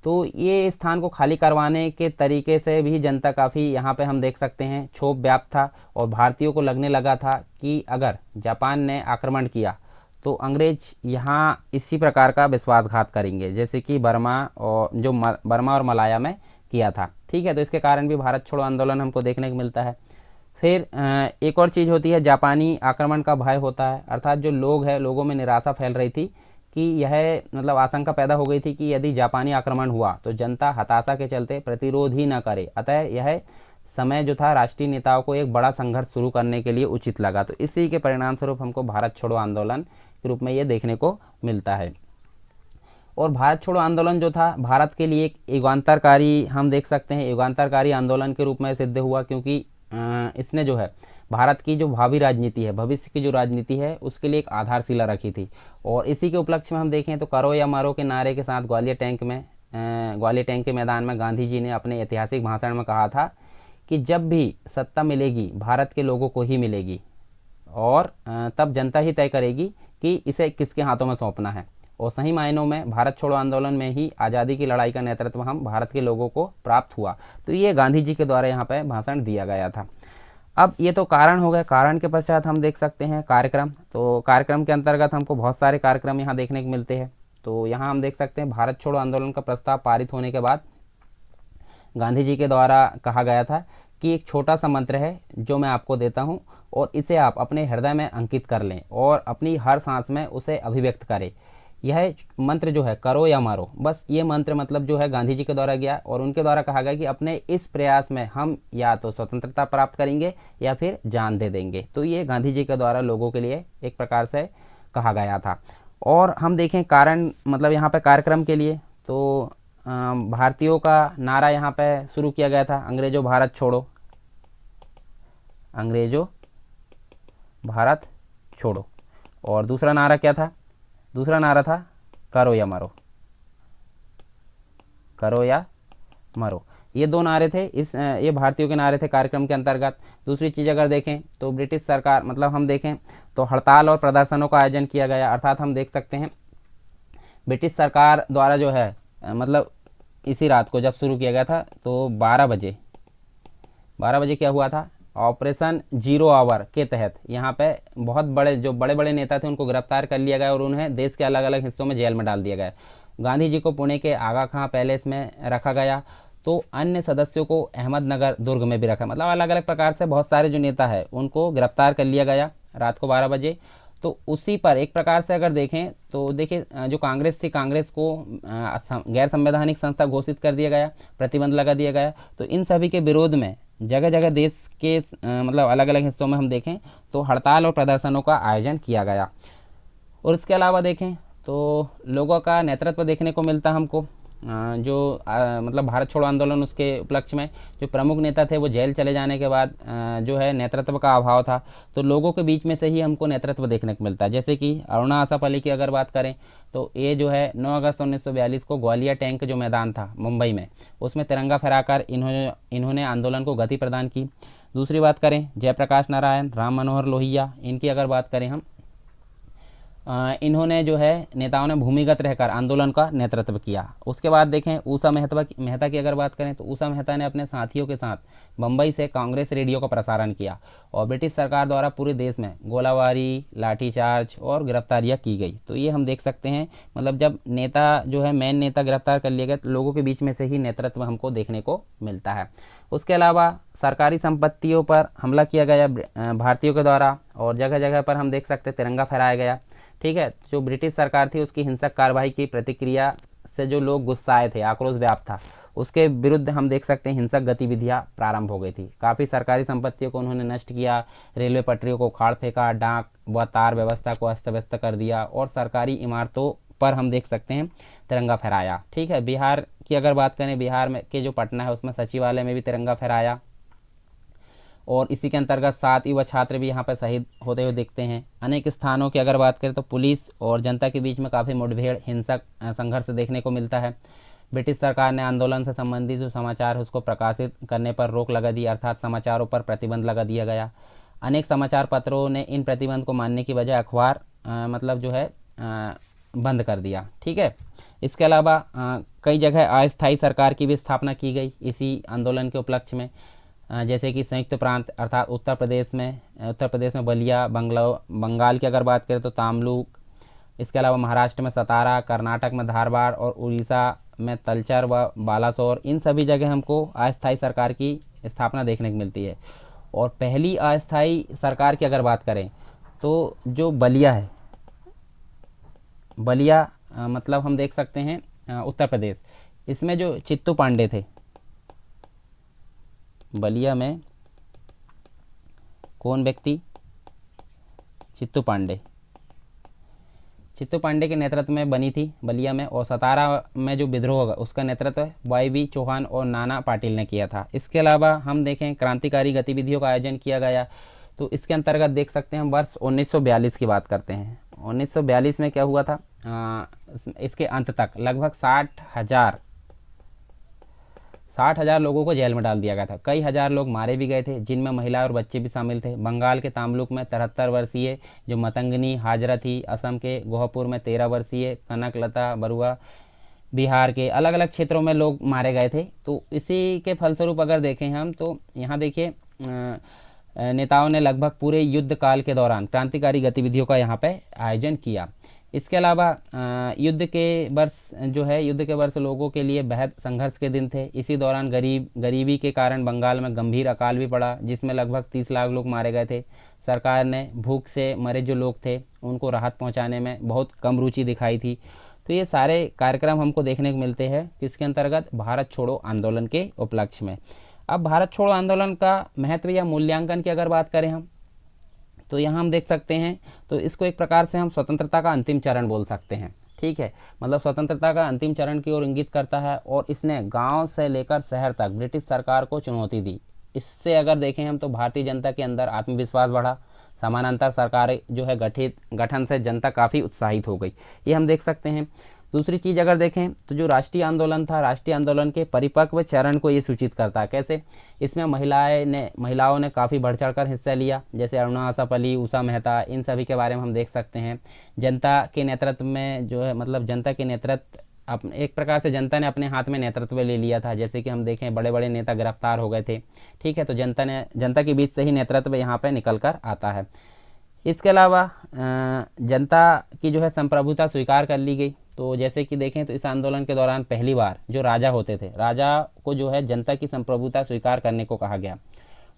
Speaker 1: तो ये स्थान को खाली करवाने के तरीके से भी जनता काफ़ी यहाँ पे हम देख सकते हैं क्षोभ व्याप्त था, और भारतीयों को लगने लगा था कि अगर जापान ने आक्रमण किया तो अंग्रेज यहाँ इसी प्रकार का विश्वासघात करेंगे, जैसे कि बर्मा और मलाया में किया था। ठीक है, तो इसके कारण भी भारत छोड़ो आंदोलन हमको देखने को मिलता है। फिर एक और चीज़ होती है, जापानी आक्रमण का भय होता है, अर्थात जो लोग हैं, लोगों में निराशा फैल रही थी कि यह मतलब आशंका पैदा हो गई थी कि यदि जापानी आक्रमण हुआ तो जनता हताशा के चलते प्रतिरोध ही न करे। अतः यह समय जो था राष्ट्रीय नेताओं को एक बड़ा संघर्ष शुरू करने के लिए उचित लगा। तो इसी के परिणाम स्वरूप हमको भारत छोड़ो आंदोलन के रूप में ये देखने को मिलता है। और भारत छोड़ो आंदोलन जो था भारत के लिए एक युगांतरकारी, हम देख सकते हैं युगांतरकारी आंदोलन के रूप में सिद्ध हुआ, क्योंकि इसने जो है भारत की जो भावी राजनीति है, भविष्य की जो राजनीति है, उसके लिए एक आधारशिला रखी थी। और इसी के उपलक्ष्य में हम देखें तो करो या मरो के नारे के साथ ग्वालियर टैंक के मैदान में गांधी जी ने अपने ऐतिहासिक भाषण में कहा था कि जब भी सत्ता मिलेगी भारत के लोगों को ही मिलेगी, और तब जनता ही तय करेगी कि इसे किसके हाथों में सौंपना है। और सही मायनों में भारत छोड़ो आंदोलन में ही आज़ादी की लड़ाई का नेतृत्व हम भारत के लोगों को प्राप्त हुआ। तो ये गांधी जी के द्वारा यहाँ पर भाषण दिया गया था। अब ये तो कारण हो गए, कारण के पश्चात हम देख सकते हैं कार्यक्रम। तो कार्यक्रम के अंतर्गत हमको बहुत सारे कार्यक्रम यहाँ देखने को मिलते हैं। तो यहाँ हम देख सकते हैं भारत छोड़ो आंदोलन का प्रस्ताव पारित होने के बाद गांधी जी के द्वारा कहा गया था कि एक छोटा सा मंत्र है जो मैं आपको देता हूँ, और इसे आप अपने हृदय में अंकित कर लें और अपनी हर सांस में उसे अभिव्यक्त करें। यह मंत्र जो है करो या मारो, बस ये मंत्र मतलब जो है गांधी जी के द्वारा गया, और उनके द्वारा कहा गया कि अपने इस प्रयास में हम या तो स्वतंत्रता प्राप्त करेंगे या फिर जान दे देंगे। तो ये गांधी जी के द्वारा लोगों के लिए एक प्रकार से कहा गया था। और हम देखें कारण, मतलब यहाँ पे कार्यक्रम के लिए तो भारतीयों का नारा यहाँ पे शुरू किया गया था, अंग्रेजों भारत छोड़ो, अंग्रेजों भारत छोड़ो। और दूसरा नारा क्या था? दूसरा नारा था करो या मरो, करो या मरो। ये दो नारे थे, ये भारतीयों के नारे थे कार्यक्रम के अंतर्गत। दूसरी चीज़ अगर देखें तो ब्रिटिश सरकार, मतलब हम देखें तो हड़ताल और प्रदर्शनों का आयोजन किया गया, अर्थात हम देख सकते हैं ब्रिटिश सरकार द्वारा जो है मतलब इसी रात को जब शुरू किया गया था तो 12 बजे क्या हुआ था, ऑपरेशन जीरो आवर के तहत यहाँ पे बहुत बड़े बड़े नेता थे उनको गिरफ्तार कर लिया गया और उन्हें देश के अलग अलग हिस्सों में जेल में डाल दिया गया। गांधी जी को पुणे के आगा खां पैलेस में रखा गया, तो अन्य सदस्यों को अहमदनगर दुर्ग में भी रखा। मतलब अलग अलग प्रकार से बहुत सारे जो नेता है उनको गिरफ्तार कर लिया गया रात को 12 बजे। तो उसी पर एक प्रकार से अगर देखें तो देखिए जो कांग्रेस थी, कांग्रेस को गैर संवैधानिक संस्था घोषित कर दिया गया, प्रतिबंध लगा दिया गया। तो इन सभी के विरोध में जगह जगह देश के मतलब अलग अलग हिस्सों में हम देखें तो हड़ताल और प्रदर्शनों का आयोजन किया गया। और इसके अलावा देखें तो लोगों का नेतृत्व देखने को मिलता हमको, जो मतलब भारत छोड़ो आंदोलन उसके उपलक्ष्य में जो प्रमुख नेता थे वो जेल चले जाने के बाद जो है नेतृत्व का अभाव था, तो लोगों के बीच में से ही हमको नेतृत्व देखने को मिलता है। जैसे कि अरुणा आसफ अली की अगर बात करें तो ये जो है 9 अगस्त 1942 को ग्वालियर टैंक जो मैदान था मुंबई में, उसमें तिरंगा फहराकर इन्होंने आंदोलन को गति प्रदान की। दूसरी बात करें जयप्रकाश नारायण, राम मनोहर लोहिया, इनकी अगर बात करें हम, इन्होंने जो है नेताओं ने भूमिगत रहकर आंदोलन का नेतृत्व किया। उसके बाद देखें उषा मेहता की अगर बात करें तो उषा मेहता ने अपने साथियों के साथ बम्बई से कांग्रेस रेडियो का प्रसारण किया और ब्रिटिश सरकार द्वारा पूरे देश में गोलाबारी, लाठीचार्ज और गिरफ्तारियां की गई। तो ये हम देख सकते हैं, मतलब जब नेता जो है मेन नेता गिरफ्तार कर लिए गए तो लोगों के बीच में से ही नेतृत्व हमको देखने को मिलता है। उसके अलावा सरकारी संपत्तियों पर हमला किया गया भारतीयों के द्वारा और जगह जगह पर हम देख सकते हैं तिरंगा फहराया गया। ठीक है। जो ब्रिटिश सरकार थी उसकी हिंसक कार्रवाई की प्रतिक्रिया से जो लोग गुस्साए थे, आक्रोश व्याप्त था, उसके विरुद्ध हम देख सकते हैं हिंसक गतिविधियां प्रारंभ हो गई थी। काफ़ी सरकारी संपत्तियों को उन्होंने नष्ट किया, रेलवे पटरियों को उखाड़ फेंका, डाक व तार व्यवस्था को अस्त व्यस्त कर दिया और सरकारी इमारतों पर हम देख सकते हैं तिरंगा फहराया। ठीक है। बिहार की अगर बात करें, बिहार में के जो पटना है उसमें सचिवालय में भी तिरंगा फहराया और इसी के अंतर्गत 7 युवा छात्र भी यहाँ पर शहीद होते हुए दिखते हैं। अनेक स्थानों की अगर बात करें तो पुलिस और जनता के बीच में काफ़ी मुठभेड़, हिंसक संघर्ष देखने को मिलता है। ब्रिटिश सरकार ने आंदोलन से संबंधित जो समाचार है उसको प्रकाशित करने पर रोक लगा दी, अर्थात समाचारों पर प्रतिबंध लगा दिया गया। अनेक समाचार पत्रों ने इन प्रतिबंध को मानने की बजाय अखबार मतलब जो है बंद कर दिया। ठीक है। इसके अलावा कई जगह अस्थायी सरकार की भी स्थापना की गई इसी आंदोलन के उपलक्ष्य में, जैसे कि संयुक्त प्रांत अर्थात उत्तर प्रदेश में बलिया, बंगाल की अगर बात करें तो तामलुक, इसके अलावा महाराष्ट्र में सतारा, कर्नाटक में धारवाड़ और उड़ीसा में तलचर व बालासोर, इन सभी जगह हमको अस्थायी सरकार की स्थापना देखने को मिलती है। और पहली अस्थायी सरकार की अगर बात करें तो जो बलिया है, बलिया मतलब हम देख सकते हैं उत्तर प्रदेश, इसमें जो चित्तू पांडे थे, बलिया में कौन व्यक्ति, चित्तू पांडे के नेतृत्व में बनी थी बलिया में। और सतारा में जो विद्रोह होगा उसका नेतृत्व वाई चौहान और नाना पाटिल ने किया था। इसके अलावा हम देखें क्रांतिकारी गतिविधियों का आयोजन किया गया, तो इसके अंतर्गत देख सकते हैं वर्ष 1942 की बात करते हैं। 1942 में क्या हुआ था, इसके अंत तक लगभग 60,000 लोगों को जेल में डाल दिया गया था। कई हजार लोग मारे भी गए थे, जिनमें महिला और बच्चे भी शामिल थे। बंगाल के तामलुक में 73 वर्षीय जो मतंगनी हाजरा थी, असम के गोहपुर में 13 वर्षीय कनकलता बरुआ, बिहार के अलग अलग क्षेत्रों में लोग मारे गए थे। तो इसी के फलस्वरूप अगर देखें हम तो यहाँ देखिए नेताओं ने लगभग पूरे युद्ध काल के दौरान क्रांतिकारी गतिविधियों का यहाँ पे आयोजन किया। इसके अलावा युद्ध के वर्ष लोगों के लिए बेहद संघर्ष के दिन थे। इसी दौरान गरीबी के कारण बंगाल में गंभीर अकाल भी पड़ा, जिसमें लगभग 30 लाख लोग मारे गए थे। सरकार ने भूख से मरे जो लोग थे उनको राहत पहुंचाने में बहुत कम रुचि दिखाई थी। तो ये सारे कार्यक्रम हमको देखने को मिलते हैं किसके अंतर्गत, भारत छोड़ो आंदोलन के उपलक्ष्य में। अब भारत छोड़ो आंदोलन का महत्व या मूल्यांकन की अगर बात करें हम तो यहाँ हम देख सकते हैं, तो इसको एक प्रकार से हम स्वतंत्रता का अंतिम चरण बोल सकते हैं। ठीक है। मतलब स्वतंत्रता का अंतिम चरण की ओर इंगित करता है और इसने गांव से लेकर शहर तक ब्रिटिश सरकार को चुनौती दी। इससे अगर देखें हम तो भारतीय जनता के अंदर आत्मविश्वास बढ़ा, समानांतर सरकारें जो है गठन से जनता काफ़ी उत्साहित हो गई, ये हम देख सकते हैं। दूसरी चीज़ अगर देखें तो जो राष्ट्रीय आंदोलन था, राष्ट्रीय आंदोलन के परिपक्व चरण को ये सूचित करता है। कैसे, इसमें महिलाओं ने काफ़ी बढ़ चढ़ कर हिस्सा लिया, जैसे अरुणा असफअली, उषा मेहता, इन सभी के बारे में हम देख सकते हैं। जनता के नेतृत्व में जो है मतलब जनता के नेतृत्व एक प्रकार से जनता ने अपने हाथ में नेतृत्व ले लिया था। जैसे कि हम देखें बड़े बड़े नेता गिरफ्तार हो गए थे। ठीक है। तो जनता के बीच से ही नेतृत्व यहाँ पर निकल कर आता है। इसके अलावा जनता की जो है संप्रभुता स्वीकार कर ली गई। तो जैसे कि देखें तो इस आंदोलन के दौरान पहली बार जो राजा होते थे, राजा को जो है जनता की संप्रभुता स्वीकार करने को कहा गया।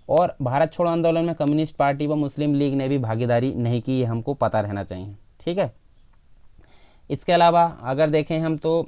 Speaker 1: और भारत छोड़ो आंदोलन में कम्युनिस्ट पार्टी व मुस्लिम लीग ने भी भागीदारी नहीं की, ये हमको पता रहना चाहिए। ठीक है। इसके अलावा अगर देखें हम तो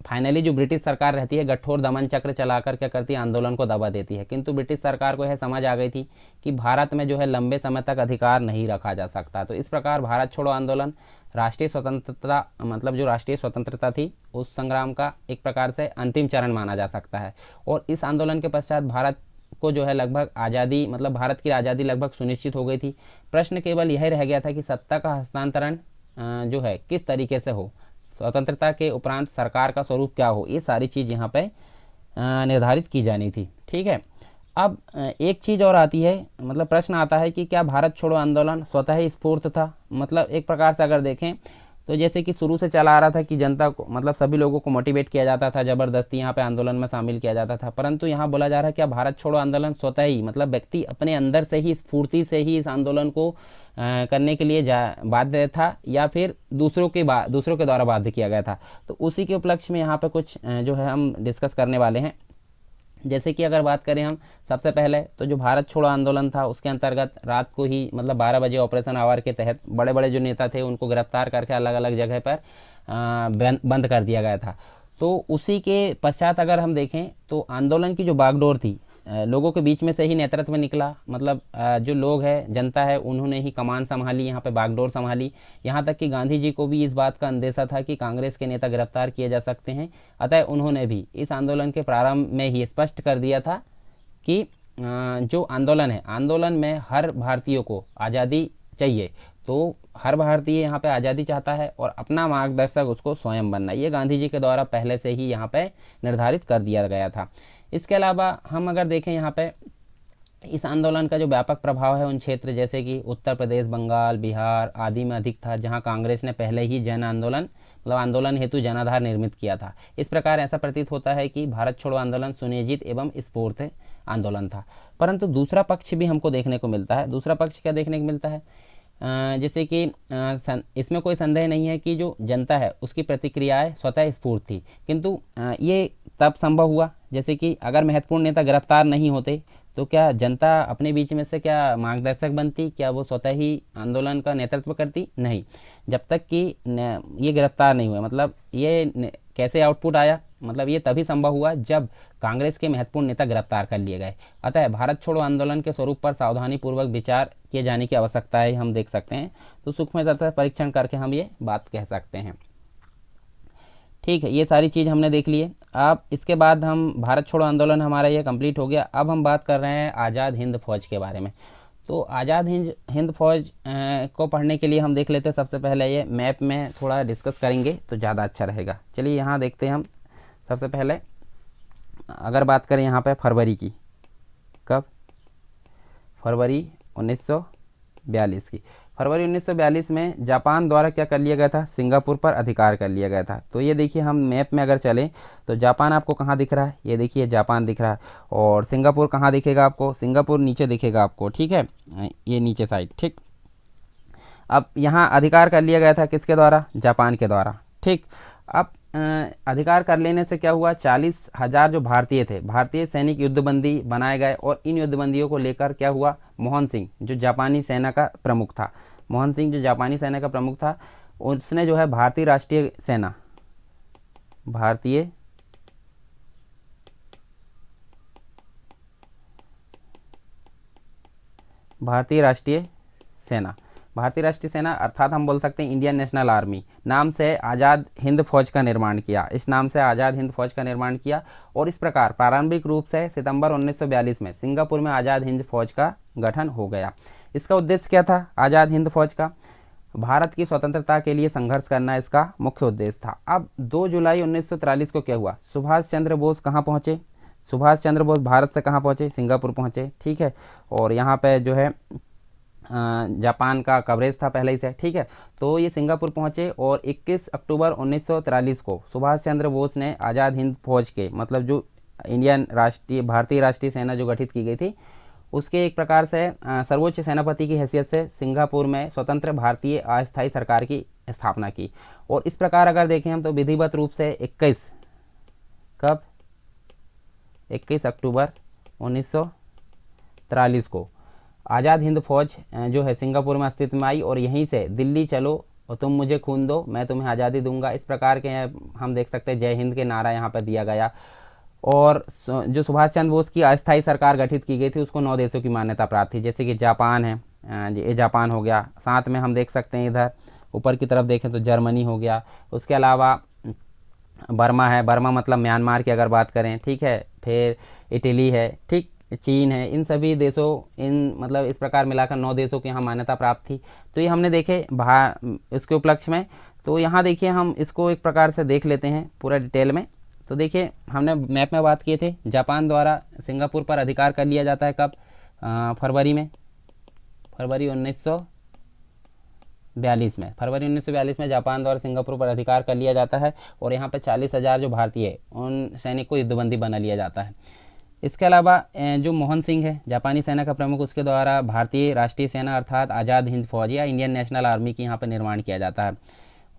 Speaker 1: फाइनली जो ब्रिटिश सरकार रहती है कठोर दमन चक्र चलाकर क्या करती है, आंदोलन को दबा देती है। किंतु ब्रिटिश सरकार को यह समझ आ गई थी कि भारत में जो है लंबे समय तक अधिकार नहीं रखा जा सकता। तो इस प्रकार भारत छोड़ो आंदोलन राष्ट्रीय स्वतंत्रता मतलब जो राष्ट्रीय स्वतंत्रता थी उस संग्राम का एक प्रकार से अंतिम चरण माना जा सकता है। और इस आंदोलन के पश्चात भारत को जो है लगभग आज़ादी मतलब भारत की आज़ादी लगभग सुनिश्चित हो गई थी। प्रश्न केवल यह रह गया था कि सत्ता का हस्तांतरण जो है किस तरीके से हो, स्वतंत्रता के उपरांत सरकार का स्वरूप क्या हो, ये सारी चीज़ यहाँ पे निर्धारित की जानी थी। ठीक है। अब एक चीज़ और आती है, मतलब प्रश्न आता है कि क्या भारत छोड़ो आंदोलन स्वतः ही स्फूर्त था। मतलब एक प्रकार से अगर देखें तो जैसे कि शुरू से चला आ रहा था कि जनता को मतलब सभी लोगों को मोटिवेट किया जाता था, ज़बरदस्ती यहाँ पे आंदोलन में शामिल किया जाता था। परंतु यहाँ बोला जा रहा है क्या भारत छोड़ो आंदोलन स्वतः ही मतलब व्यक्ति अपने अंदर से ही स्फूर्ति से ही इस आंदोलन को करने के लिए बाध्य था या फिर दूसरों के द्वारा बाध्य किया गया था। तो उसी के उपलक्ष्य में यहाँ पे कुछ जो है हम डिस्कस करने वाले हैं। जैसे कि अगर बात करें हम सबसे पहले तो जो भारत छोड़ो आंदोलन था उसके अंतर्गत रात को ही मतलब 12 बजे ऑपरेशन आवर के तहत बड़े बड़े जो नेता थे उनको गिरफ्तार करके अलग अलग जगह पर बंद कर दिया गया था। तो उसी के पश्चात अगर हम देखें तो आंदोलन की जो बागडोर थी लोगों के बीच में से ही नेतृत्व निकला, मतलब जो लोग हैं जनता है उन्होंने ही कमान संभाली, यहाँ पे बागडोर संभाली। यहाँ तक कि गांधी जी को भी इस बात का अंदेशा था कि कांग्रेस के नेता गिरफ्तार किए जा सकते हैं, अतः उन्होंने भी इस आंदोलन के प्रारंभ में ही स्पष्ट कर दिया था कि जो आंदोलन है, आंदोलन में हर भारतीय को आज़ादी चाहिए। तो हर भारतीय यहाँ पे आज़ादी चाहता है और अपना मार्गदर्शक उसको स्वयं बनना, ये गांधी जी के द्वारा पहले से ही यहाँ पे निर्धारित कर दिया गया था। इसके अलावा हम अगर देखें यहाँ पे इस आंदोलन का जो व्यापक प्रभाव है उन क्षेत्र जैसे कि उत्तर प्रदेश, बंगाल, बिहार आदि में अधिक था, जहाँ कांग्रेस ने पहले ही जन आंदोलन मतलब आंदोलन हेतु जनाधार निर्मित किया था। इस प्रकार ऐसा प्रतीत होता है कि भारत छोड़ो आंदोलन सुनियोजित एवं स्फूर्त आंदोलन था। परंतु दूसरा पक्ष भी हमको देखने को मिलता है। दूसरा पक्ष क्या देखने को मिलता है, जैसे कि इसमें कोई संदेह नहीं है कि जो जनता है उसकी प्रतिक्रियाएं स्वतः स्फूर्त थी, किंतु ये तब संभव हुआ जैसे कि अगर महत्वपूर्ण नेता गिरफ्तार नहीं होते तो क्या जनता अपने बीच में से क्या मार्गदर्शक बनती, क्या वो स्वतः ही आंदोलन का नेतृत्व करती? नहीं, जब तक कि ये गिरफ्तार नहीं हुए। मतलब ये कैसे आउटपुट आया, मतलब ये तभी संभव हुआ जब कांग्रेस के महत्वपूर्ण नेता गिरफ्तार कर लिए गए। अतः भारत छोड़ो आंदोलन के स्वरूप पर सावधानीपूर्वक विचार किए जाने की आवश्यकता है, हम देख सकते हैं। तो सूक्ष्मता परीक्षण करके हम ये बात कह सकते हैं। ठीक है, ये सारी चीज़ हमने देख ली है। अब इसके बाद हम भारत छोड़ो आंदोलन हमारा ये कंप्लीट हो गया। अब हम बात कर रहे हैं आज़ाद हिंद फौज के बारे में। तो आज़ाद हिंद फौज को पढ़ने के लिए हम देख लेते हैं। सबसे पहले ये मैप में थोड़ा डिस्कस करेंगे तो ज़्यादा अच्छा रहेगा। चलिए यहाँ देखते हैं हम। सबसे पहले अगर बात करें यहाँ पे फरवरी की, कब? फरवरी 1942 की। फरवरी 1942 में जापान द्वारा क्या कर लिया गया था? सिंगापुर पर अधिकार कर लिया गया था। तो ये देखिए हम मैप में अगर चलें तो जापान आपको कहाँ दिख रहा है? ये देखिए जापान दिख रहा है। और सिंगापुर कहाँ दिखेगा आपको? सिंगापुर नीचे दिखेगा आपको, ठीक है, ये नीचे साइड, ठीक। अब यहाँ अधिकार कर लिया गया था किसके द्वारा? जापान के द्वारा, ठीक। अब अधिकार कर लेने से क्या हुआ? 40,000 जो भारतीय थे, भारतीय सैनिक युद्धबंदी बनाए गए और इन युद्धबंदियों को लेकर क्या हुआ? मोहन सिंह जो जापानी सेना का प्रमुख था, मोहन सिंह जो जापानी सेना का प्रमुख था, उसने जो है भारतीय राष्ट्रीय सेना, भारतीय राष्ट्रीय सेना अर्थात हम बोल सकते हैं इंडियन नेशनल आर्मी नाम से आज़ाद हिंद फौज का निर्माण किया। इस नाम से आज़ाद हिंद फौज का निर्माण किया और इस प्रकार प्रारंभिक रूप से सितंबर 1942 में सिंगापुर में आज़ाद हिंद फौज का गठन हो गया। इसका उद्देश्य क्या था? आज़ाद हिंद फौज का भारत की स्वतंत्रता के लिए संघर्ष करना इसका मुख्य उद्देश्य था। अब 2 जुलाई 1943 को क्या हुआ? सुभाष चंद्र बोस कहाँ पहुँचे? सुभाष चंद्र बोस भारत से कहाँ पहुँचे? सिंगापुर पहुँचे, ठीक है। और यहाँ पे जो है जापान का कवरेज था पहले ही से, ठीक है। तो ये सिंगापुर पहुंचे और 21 अक्टूबर 1943 को सुभाष चंद्र बोस ने आज़ाद हिंद फौज के मतलब जो भारतीय राष्ट्रीय सेना जो गठित की गई थी उसके एक प्रकार से सर्वोच्च सेनापति की हैसियत से सिंगापुर में स्वतंत्र भारतीय अस्थायी सरकार की स्थापना की। और इस प्रकार अगर देखें हम तो विधिवत रूप से 21 अक्टूबर 1943 को आज़ाद हिंद फौज जो है सिंगापुर में अस्तित्व में आई और यहीं से दिल्ली चलो और तुम मुझे खून दो मैं तुम्हें आज़ादी दूंगा, इस प्रकार के हम देख सकते हैं जय हिंद के नारा यहाँ पर दिया गया। और जो सुभाष चंद्र बोस की अस्थायी सरकार गठित की गई थी उसको 9 देशों की मान्यता प्राप्त थी, जैसे कि जापान है, ये जापान हो गया, साथ में हम देख सकते हैं इधर ऊपर की तरफ देखें तो जर्मनी हो गया, उसके अलावा बर्मा है, बर्मा मतलब म्यांमार की अगर बात करें, ठीक है, फिर इटली है, ठीक, चीन है, इन सभी देशों मतलब इस प्रकार मिलाकर 9 देशों की यहाँ मान्यता प्राप्त थी। तो ये हमने देखे इसके उपलक्ष्य में। तो यहाँ देखिए हम इसको एक प्रकार से देख लेते हैं पूरा डिटेल में। तो देखिए हमने मैप में बात किए थे जापान द्वारा सिंगापुर पर अधिकार कर लिया जाता है कब? फरवरी 1942 में। फरवरी 1942 में जापान द्वारा सिंगापुर पर अधिकार कर लिया जाता है और यहाँ पे 40,000 जो भारतीय उन सैनिक को युद्धबंदी बना लिया जाता है। इसके अलावा जो मोहन सिंह है जापानी सेना का प्रमुख, उसके द्वारा भारतीय राष्ट्रीय सेना अर्थात आज़ाद हिंद फौज या इंडियन नेशनल आर्मी की यहाँ पर निर्माण किया जाता है।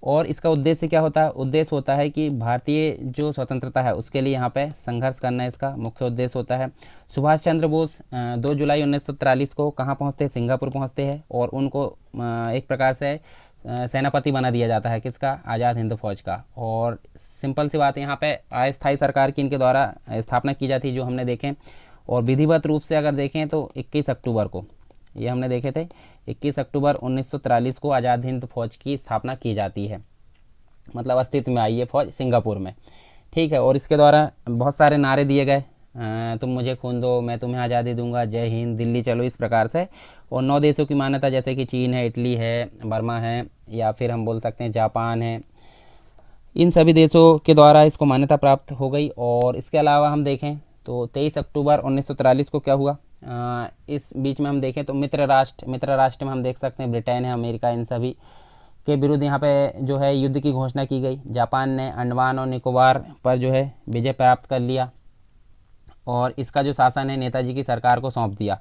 Speaker 1: और इसका उद्देश्य क्या होता है? उद्देश्य होता है कि भारतीय जो स्वतंत्रता है उसके लिए यहाँ पे संघर्ष करना इसका मुख्य उद्देश्य होता है। सुभाष चंद्र बोस 2 जुलाई 1943 को कहाँ पहुँचते हैं? सिंगापुर पहुँचते हैं और उनको एक प्रकार से सेनापति बना दिया जाता है, किसका? आज़ाद हिंद फौज का। और सिंपल सी बात है, यहाँ पे अस्थायी सरकार की इनके द्वारा स्थापना की जाती, जो हमने देखें। और विधिवत रूप से अगर देखें तो 21 अक्टूबर को, ये हमने देखे थे, 21 अक्टूबर 1943 को आज़ाद हिंद फौज की स्थापना की जाती है, मतलब अस्तित्व में आई है फौज सिंगापुर में, ठीक है। और इसके द्वारा बहुत सारे नारे दिए गए, तुम मुझे खून दो मैं तुम्हें आज़ादी दूंगा, जय हिंद, दिल्ली चलो, इस प्रकार से। और 9 देशों की मान्यता, जैसे कि चीन है, इटली है, बर्मा है, या फिर हम बोल सकते हैं जापान है, इन सभी देशों के द्वारा इसको मान्यता प्राप्त हो गई। और इसके अलावा हम देखें तो 23 अक्टूबर 1943 को क्या हुआ? इस बीच में हम देखें तो मित्र राष्ट्र में हम देख सकते हैं ब्रिटेन है, अमेरिका, इन सभी के विरुद्ध यहाँ पे जो है युद्ध की घोषणा की गई। जापान ने अंडमान और निकोबार पर जो है विजय प्राप्त कर लिया और इसका जो शासन है नेताजी की सरकार को सौंप दिया।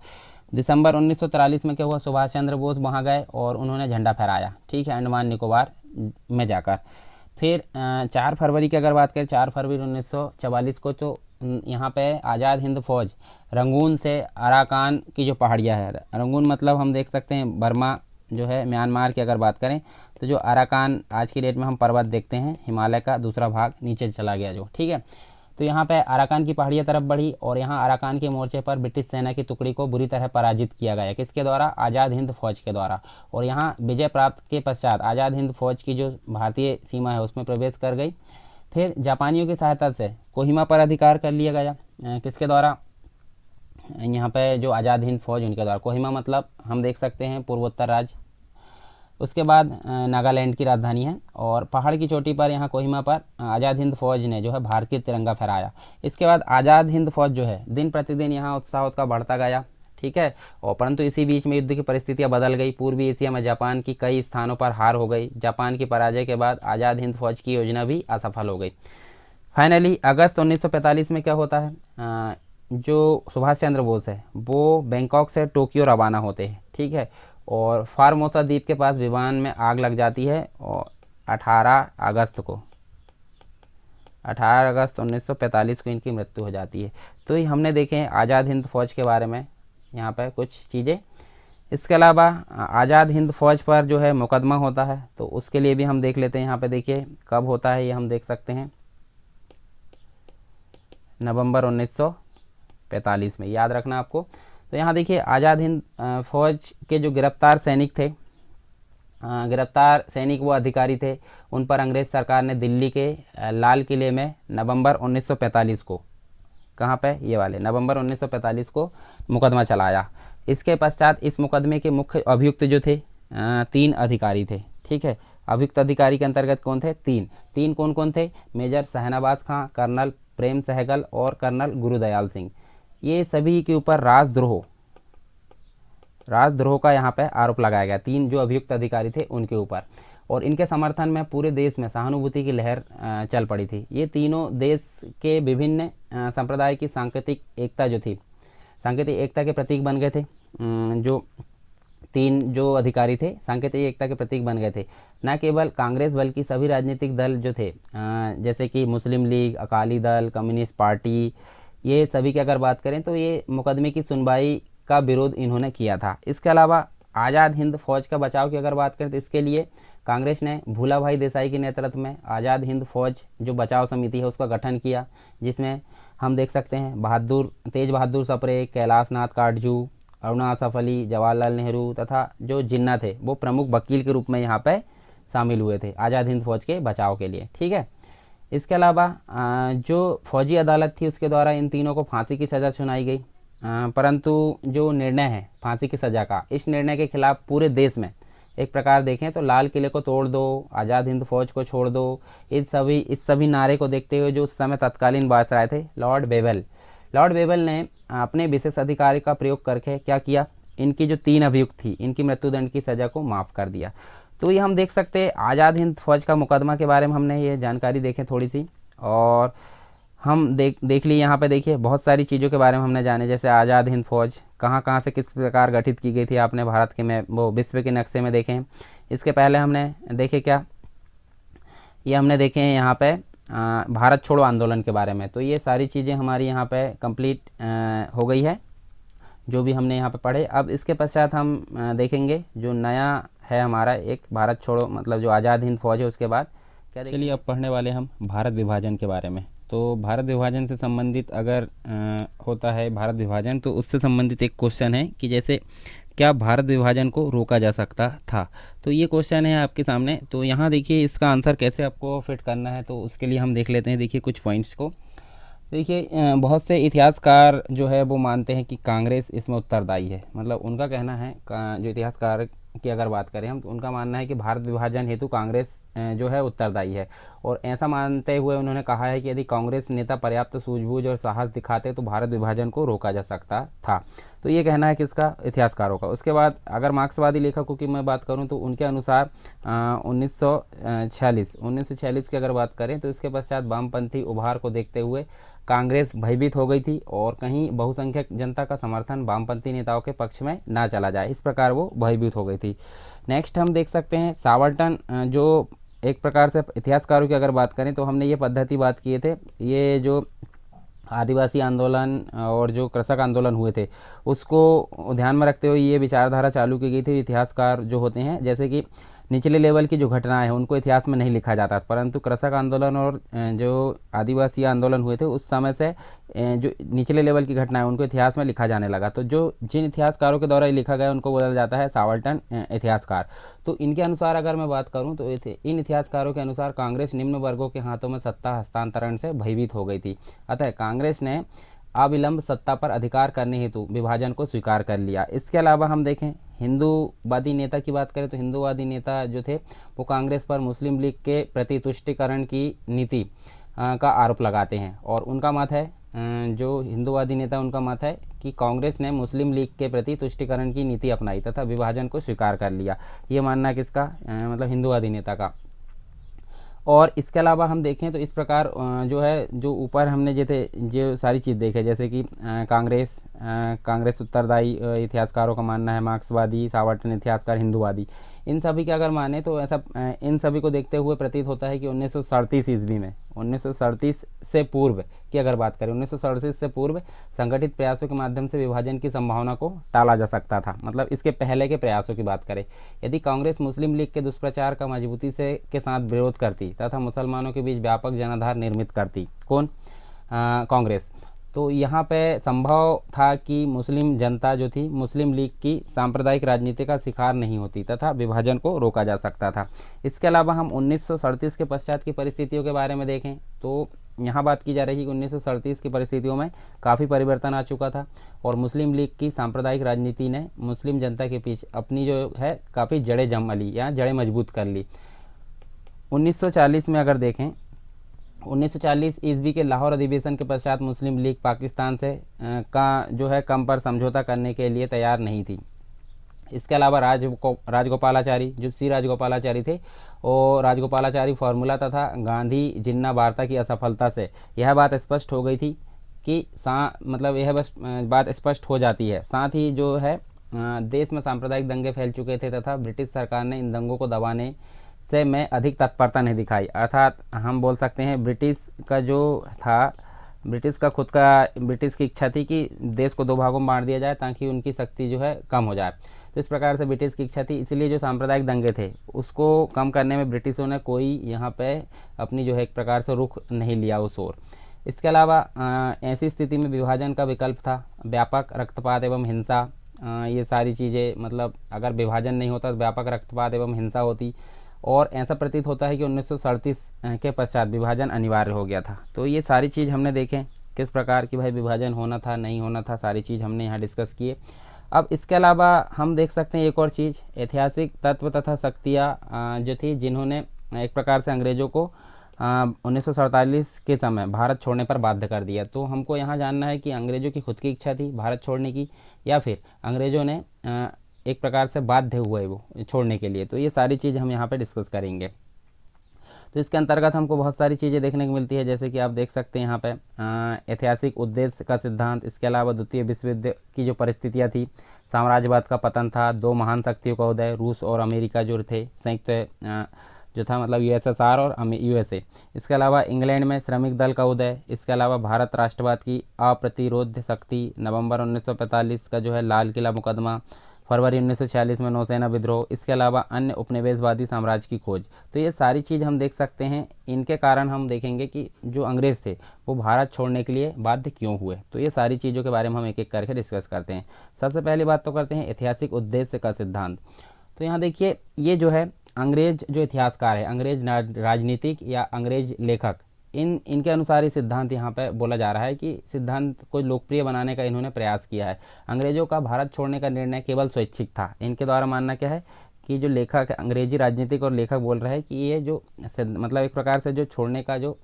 Speaker 1: दिसंबर 1943 में क्या हुआ? सुभाष चंद्र बोस वहाँ गए और उन्होंने झंडा फहराया, ठीक है, अंडमान निकोबार में जाकर। फिर 4 फरवरी की अगर बात करें, 4 फरवरी 1944 को, तो यहाँ पे आज़ाद हिंद फौज रंगून से अराकान की जो पहाड़ियाँ है, रंगून मतलब हम देख सकते हैं बर्मा जो है, म्यांमार की अगर बात करें तो जो अराकान आज की डेट में हम पर्वत देखते हैं, हिमालय का दूसरा भाग नीचे चला गया जो, ठीक है। तो यहाँ पे अराकान की पहाड़ियाँ तरफ बढ़ी और यहाँ अराकान के मोर्चे पर ब्रिटिश सेना की टुकड़ी को बुरी तरह पराजित किया गया, किसके द्वारा? आज़ाद हिंद फौज के द्वारा। और यहाँ विजय प्राप्त के पश्चात आज़ाद हिंद फौज की जो भारतीय सीमा है उसमें प्रवेश कर गई। फिर जापानियों की सहायता से कोहिमा पर अधिकार कर लिया गया, किसके द्वारा? यहाँ पे जो आज़ाद हिंद फौज उनके द्वारा। कोहिमा मतलब हम देख सकते हैं पूर्वोत्तर राज्य। उसके बाद नागालैंड की राजधानी है और पहाड़ की चोटी पर यहाँ कोहिमा पर आज़ाद हिंद फौज ने जो है भारतीय तिरंगा फहराया। इसके बाद आज़ाद हिंद फौज जो है दिन प्रतिदिन यहाँ उत्साह उसका बढ़ता गया, ठीक है। और परंतु इसी बीच में युद्ध की परिस्थितियाँ बदल गई। पूर्वी एशिया में जापान की कई स्थानों पर हार हो गई। जापान की पराजय के बाद आज़ाद हिंद फौज की योजना भी असफल हो गई। फाइनली अगस्त 1945 में क्या होता है? जो सुभाष चंद्र बोस है वो बैंकॉक से टोक्यो रवाना होते हैं, ठीक है। और फार्मोसा द्वीप के पास विमान में आग लग जाती है और 18 अगस्त 1945 को इनकी मृत्यु हो जाती है। तो ये हमने देखे हैं आज़ाद हिंद फौज के बारे में यहाँ पर कुछ चीज़ें। इसके अलावा आज़ाद हिंद फौज पर जो है मुकदमा होता है, तो उसके लिए भी हम देख लेते हैं। यहाँ पे देखिए कब होता है, ये हम देख सकते हैं नवंबर 1945 में, याद रखना आपको। तो यहाँ देखिए आज़ाद हिंद फौज के जो गिरफ्तार सैनिक थे, गिरफ्तार सैनिक वो अधिकारी थे, उन पर अंग्रेज़ सरकार ने दिल्ली के लाल किले में नवंबर 1945 को, कहाँ पे? ये वाले नवंबर 1945 को मुकदमा चलाया। इसके पश्चात इस मुकदमे के मुख्य अभियुक्त जो थे 3 अधिकारी थे, ठीक है। अभियुक्त अधिकारी के अंतर्गत कौन थे? 3 कौन कौन थे? मेजर शहनवाज खां, कर्नल प्रेम सहगल और कर्नल गुरुदयाल सिंह। ये सभी के ऊपर राजद्रोह का यहाँ पे आरोप लगाया गया। 3 जो अभियुक्त अधिकारी थे उनके ऊपर, और इनके समर्थन में पूरे देश में सहानुभूति की लहर चल पड़ी थी। ये तीनों देश के विभिन्न संप्रदाय की सांकेतिक एकता जो थी, सांकेतिक एकता के प्रतीक बन गए थे। जो 3 जो अधिकारी थे सांकेतिक एकता के प्रतीक बन गए थे। न केवल कांग्रेस बल्कि सभी राजनीतिक दल जो थे, जैसे कि मुस्लिम league, Akali Dal, communist party, ये सभी की अगर बात करें तो ये मुकदमे की सुनवाई का विरोध इन्होंने किया था। इसके अलावा आज़ाद हिंद फौज का बचाव की अगर बात करें तो इसके लिए कांग्रेस ने भूला भाई देसाई के नेतृत्व में आज़ाद हिंद फौज जो बचाव समिति है उसका गठन किया, जिसमें हम देख सकते हैं तेज बहादुर सप्रे, कैलाश नाथ काटजू, अरुणा असफ अली, जवाहरलाल नेहरू तथा जो जिन्ना थे वो प्रमुख वकील के रूप में यहाँ पे शामिल हुए थे आज़ाद हिंद फौज के बचाव के लिए, ठीक है। इसके अलावा जो फौजी अदालत थी उसके द्वारा इन तीनों को फांसी की सज़ा सुनाई गई, परंतु जो निर्णय है फांसी की सज़ा का, इस निर्णय के खिलाफ पूरे देश में एक प्रकार देखें तो लाल किले को तोड़ दो, आज़ाद हिंद फौज को छोड़ दो, इस सभी नारे को देखते हुए जो उस समय तत्कालीन वायसराय थे लॉर्ड बेवेल ने अपने विशेष अधिकार का प्रयोग करके क्या किया? इनकी जो 3 अभियुक्त थी इनकी मृत्युदंड की सज़ा को माफ़ कर दिया। तो ये हम देख सकते हैं आज़ाद हिंद फौज का मुकदमा के बारे में हमने ये जानकारी देखें थोड़ी सी, और हम देख ली यहाँ पे देखिए बहुत सारी चीज़ों के बारे में हमने जाने, जैसे आज़ाद हिंद फौज कहाँ से किस प्रकार गठित की गई थी, आपने भारत के में वो विश्व के नक्शे में देखें। इसके पहले हमने देखे क्या ये हमने देखे हैं यहाँ पे भारत छोड़ो आंदोलन के बारे में। तो ये सारी चीज़ें हमारी यहाँ पे कंप्लीट हो गई है जो भी हमने यहाँ पे पढ़े। अब इसके पश्चात हम देखेंगे जो नया है हमारा एक भारत छोड़ो मतलब जो आज़ाद हिंद फौज है उसके बाद क्या। चलिए अब पढ़ने वाले हम भारत विभाजन के बारे में। तो भारत विभाजन से संबंधित अगर होता है भारत विभाजन तो उससे संबंधित एक क्वेश्चन है कि जैसे क्या भारत विभाजन को रोका जा सकता था। तो ये क्वेश्चन है आपके सामने। तो यहाँ देखिए इसका आंसर कैसे आपको फिट करना है तो उसके लिए हम देख लेते हैं। देखिए कुछ पॉइंट्स को देखिए, बहुत से इतिहासकार जो है वो मानते हैं कि कांग्रेस इसमें उत्तरदायी है। मतलब उनका कहना है जो इतिहासकार की अगर बात करें हम तो उनका मानना है कि भारत विभाजन हेतु कांग्रेस जो है उत्तरदायी है। और ऐसा मानते हुए उन्होंने कहा है कि यदि कांग्रेस नेता पर्याप्त सूझबूझ और साहस दिखाते तो भारत विभाजन को रोका जा सकता था। तो ये कहना है किसका, इतिहासकारों का। उसके बाद अगर मार्क्सवादी लेखकों की मैं बात करूं तो उनके अनुसार 1946 की अगर बात करें तो इसके पश्चात वामपंथी उभार को देखते हुए कांग्रेस भयभीत हो गई थी और कहीं बहुसंख्यक जनता का समर्थन वामपंथी नेताओं के पक्ष में ना चला जाए, इस प्रकार वो भयभीत हो गई थी। नेक्स्ट हम देख सकते हैं सावर्टन, जो एक प्रकार से इतिहासकारों की अगर बात करें तो हमने ये पद्धति बात किए थे, ये जो आदिवासी आंदोलन और जो कृषक आंदोलन हुए थे उसको ध्यान में रखते हुए ये विचारधारा चालू की गई थी। इतिहासकार जो होते हैं जैसे कि निचले लेवल की जो घटनाएं हैं उनको इतिहास में नहीं लिखा जाता, परंतु कृषक आंदोलन और जो आदिवासी आंदोलन हुए थे उस समय से जो निचले लेवल की घटनाएं उनको इतिहास में लिखा जाने लगा। तो जो जिन इतिहासकारों के द्वारा लिखा गया उनको बोला जाता है सावर्टन इतिहासकार। तो इनके अनुसार अगर मैं बात करूं तो इन इतिहासकारों के अनुसार कांग्रेस निम्न वर्गों के हाथों में सत्ता हस्तांतरण से भयभीत हो गई थी, अतः कांग्रेस ने अविलंब सत्ता पर अधिकार करने हेतु विभाजन को स्वीकार कर लिया। इसके अलावा हम देखें हिंदूवादी नेता की बात करें तो हिंदूवादी नेता जो थे वो कांग्रेस पर मुस्लिम लीग के प्रति तुष्टिकरण की नीति का आरोप लगाते हैं और उनका मत है, जो हिंदूवादी नेता उनका मत है कि कांग्रेस ने मुस्लिम लीग के प्रति तुष्टिकरण की नीति अपनाई तथा विभाजन को स्वीकार कर लिया। ये मानना किसका, मतलब हिंदूवादी नेता का। और इसके अलावा हम देखें तो इस प्रकार जो है जो ऊपर हमने जैसे जो सारी चीज़ देखे जैसे कि कांग्रेस उत्तरदायी इतिहासकारों का मानना है, मार्क्सवादी, सावर्टन इतिहासकार, हिंदूवादी, इन सभी के अगर माने तो ऐसा इन सभी को देखते हुए प्रतीत होता है कि 1937 ईस्वी में 1937 से पूर्व की अगर बात करें 1937 से पूर्व संगठित प्रयासों के माध्यम से विभाजन की संभावना को टाला जा सकता था। मतलब इसके पहले के प्रयासों की बात करें, यदि कांग्रेस मुस्लिम लीग के दुष्प्रचार का मजबूती से के साथ विरोध करती तथा मुसलमानों के बीच व्यापक जनाधार निर्मित करती, कौन, कांग्रेस, तो यहाँ पे संभव था कि मुस्लिम जनता जो थी मुस्लिम लीग की सांप्रदायिक राजनीति का शिकार नहीं होती तथा विभाजन को रोका जा सकता था। इसके अलावा हम 1937 के पश्चात की परिस्थितियों के बारे में देखें तो यहाँ बात की जा रही है कि 1937 की परिस्थितियों में काफ़ी परिवर्तन आ चुका था और मुस्लिम लीग की सांप्रदायिक राजनीति ने मुस्लिम जनता के पीछे अपनी जो है काफ़ी जड़ें जमा ली या जड़ें मजबूत कर ली। 1940 में अगर देखें 1940 ईस्वी के लाहौर अधिवेशन के पश्चात मुस्लिम लीग पाकिस्तान से का जो है कम पर समझौता करने के लिए तैयार नहीं थी। इसके अलावा राजगोपालाचारी जो सी राजगोपालाचारी थे और राजगोपालाचारी फार्मूला तथा गांधी जिन्ना वार्ता की असफलता से यह बात स्पष्ट हो गई थी कि मतलब यह बस बात स्पष्ट हो जाती है। साथ ही जो है देश में सांप्रदायिक दंगे फैल चुके थे तथा ब्रिटिश सरकार ने इन दंगों को दबाने से मैं अधिक तत्परता नहीं दिखाई। अर्थात हम बोल सकते हैं ब्रिटिश का जो था, ब्रिटिश की इच्छा थी कि देश को दो भागों में बांट दिया जाए ताकि उनकी शक्ति जो है कम हो जाए। तो इस प्रकार से ब्रिटिश की इच्छा थी, इसलिए जो सांप्रदायिक दंगे थे उसको कम करने में ब्रिटिशों ने कोई यहाँ पे अपनी जो है एक प्रकार से रुख नहीं लिया उस ओर। इसके अलावा ऐसी स्थिति में विभाजन का विकल्प था व्यापक रक्तपात एवं हिंसा। ये सारी चीज़ें मतलब अगर विभाजन नहीं होता तो व्यापक रक्तपात एवं हिंसा होती और ऐसा प्रतीत होता है कि 1937 के पश्चात विभाजन अनिवार्य हो गया था। तो ये सारी चीज़ हमने देखें किस प्रकार की भाई विभाजन होना था नहीं होना था, सारी चीज़ हमने यहाँ डिस्कस किए। अब इसके अलावा हम देख सकते हैं एक और चीज़, ऐतिहासिक तत्व तथा शक्तियाँ जो थी जिन्होंने एक प्रकार से अंग्रेज़ों को 1947 के समय भारत छोड़ने पर बाध्य कर दिया। तो हमको यहाँ जानना है कि अंग्रेज़ों की खुद की इच्छा थी भारत छोड़ने की या फिर अंग्रेज़ों ने एक प्रकार से बाध्य हुए वो छोड़ने के लिए। तो ये सारी चीज़ हम यहाँ पे डिस्कस करेंगे। तो इसके अंतर्गत हमको बहुत सारी चीज़ें देखने को मिलती है जैसे कि आप देख सकते हैं यहाँ पे ऐतिहासिक उद्देश्य का सिद्धांत। इसके अलावा द्वितीय विश्व युद्ध की जो परिस्थितियाँ थी, साम्राज्यवाद का पतन था, दो महान शक्तियों का उदय, रूस और अमेरिका जो थे संयुक्त जो था, मतलब यूएसएसआर और यूएसए। इसके अलावा इंग्लैंड में श्रमिक दल का उदय। इसके अलावा भारत राष्ट्रवाद की अप्रतिरोध शक्ति, नवंबर 1945 का जो है लाल किला मुकदमा, फरवरी 1946 में नौसेना विद्रोह। इसके अलावा अन्य उपनिवेशवादी साम्राज्य की खोज। तो ये सारी चीज़ हम देख सकते हैं। इनके कारण हम देखेंगे कि जो अंग्रेज़ थे वो भारत छोड़ने के लिए बाध्य क्यों हुए। तो ये सारी चीज़ों के बारे में हम एक एक करके डिस्कस करते हैं। सबसे पहली बात तो करते हैं ऐतिहासिक उद्देश्य का सिद्धांत। तो यहाँ देखिए, ये जो है अंग्रेज जो इतिहासकार है, अंग्रेज राजनीतिक या अंग्रेज लेखक, इनके अनुसार ये सिद्धांत यहाँ पे बोला जा रहा है कि सिद्धांत को लोकप्रिय बनाने का इन्होंने प्रयास किया है। अंग्रेजों का भारत छोड़ने का निर्णय केवल स्वैच्छिक था। इनके द्वारा मानना क्या है कि जो लेखक है, अंग्रेजी राजनीतिक और लेखक बोल रहे हैं कि ये जो मतलब एक प्रकार से जो छोड़ने का जो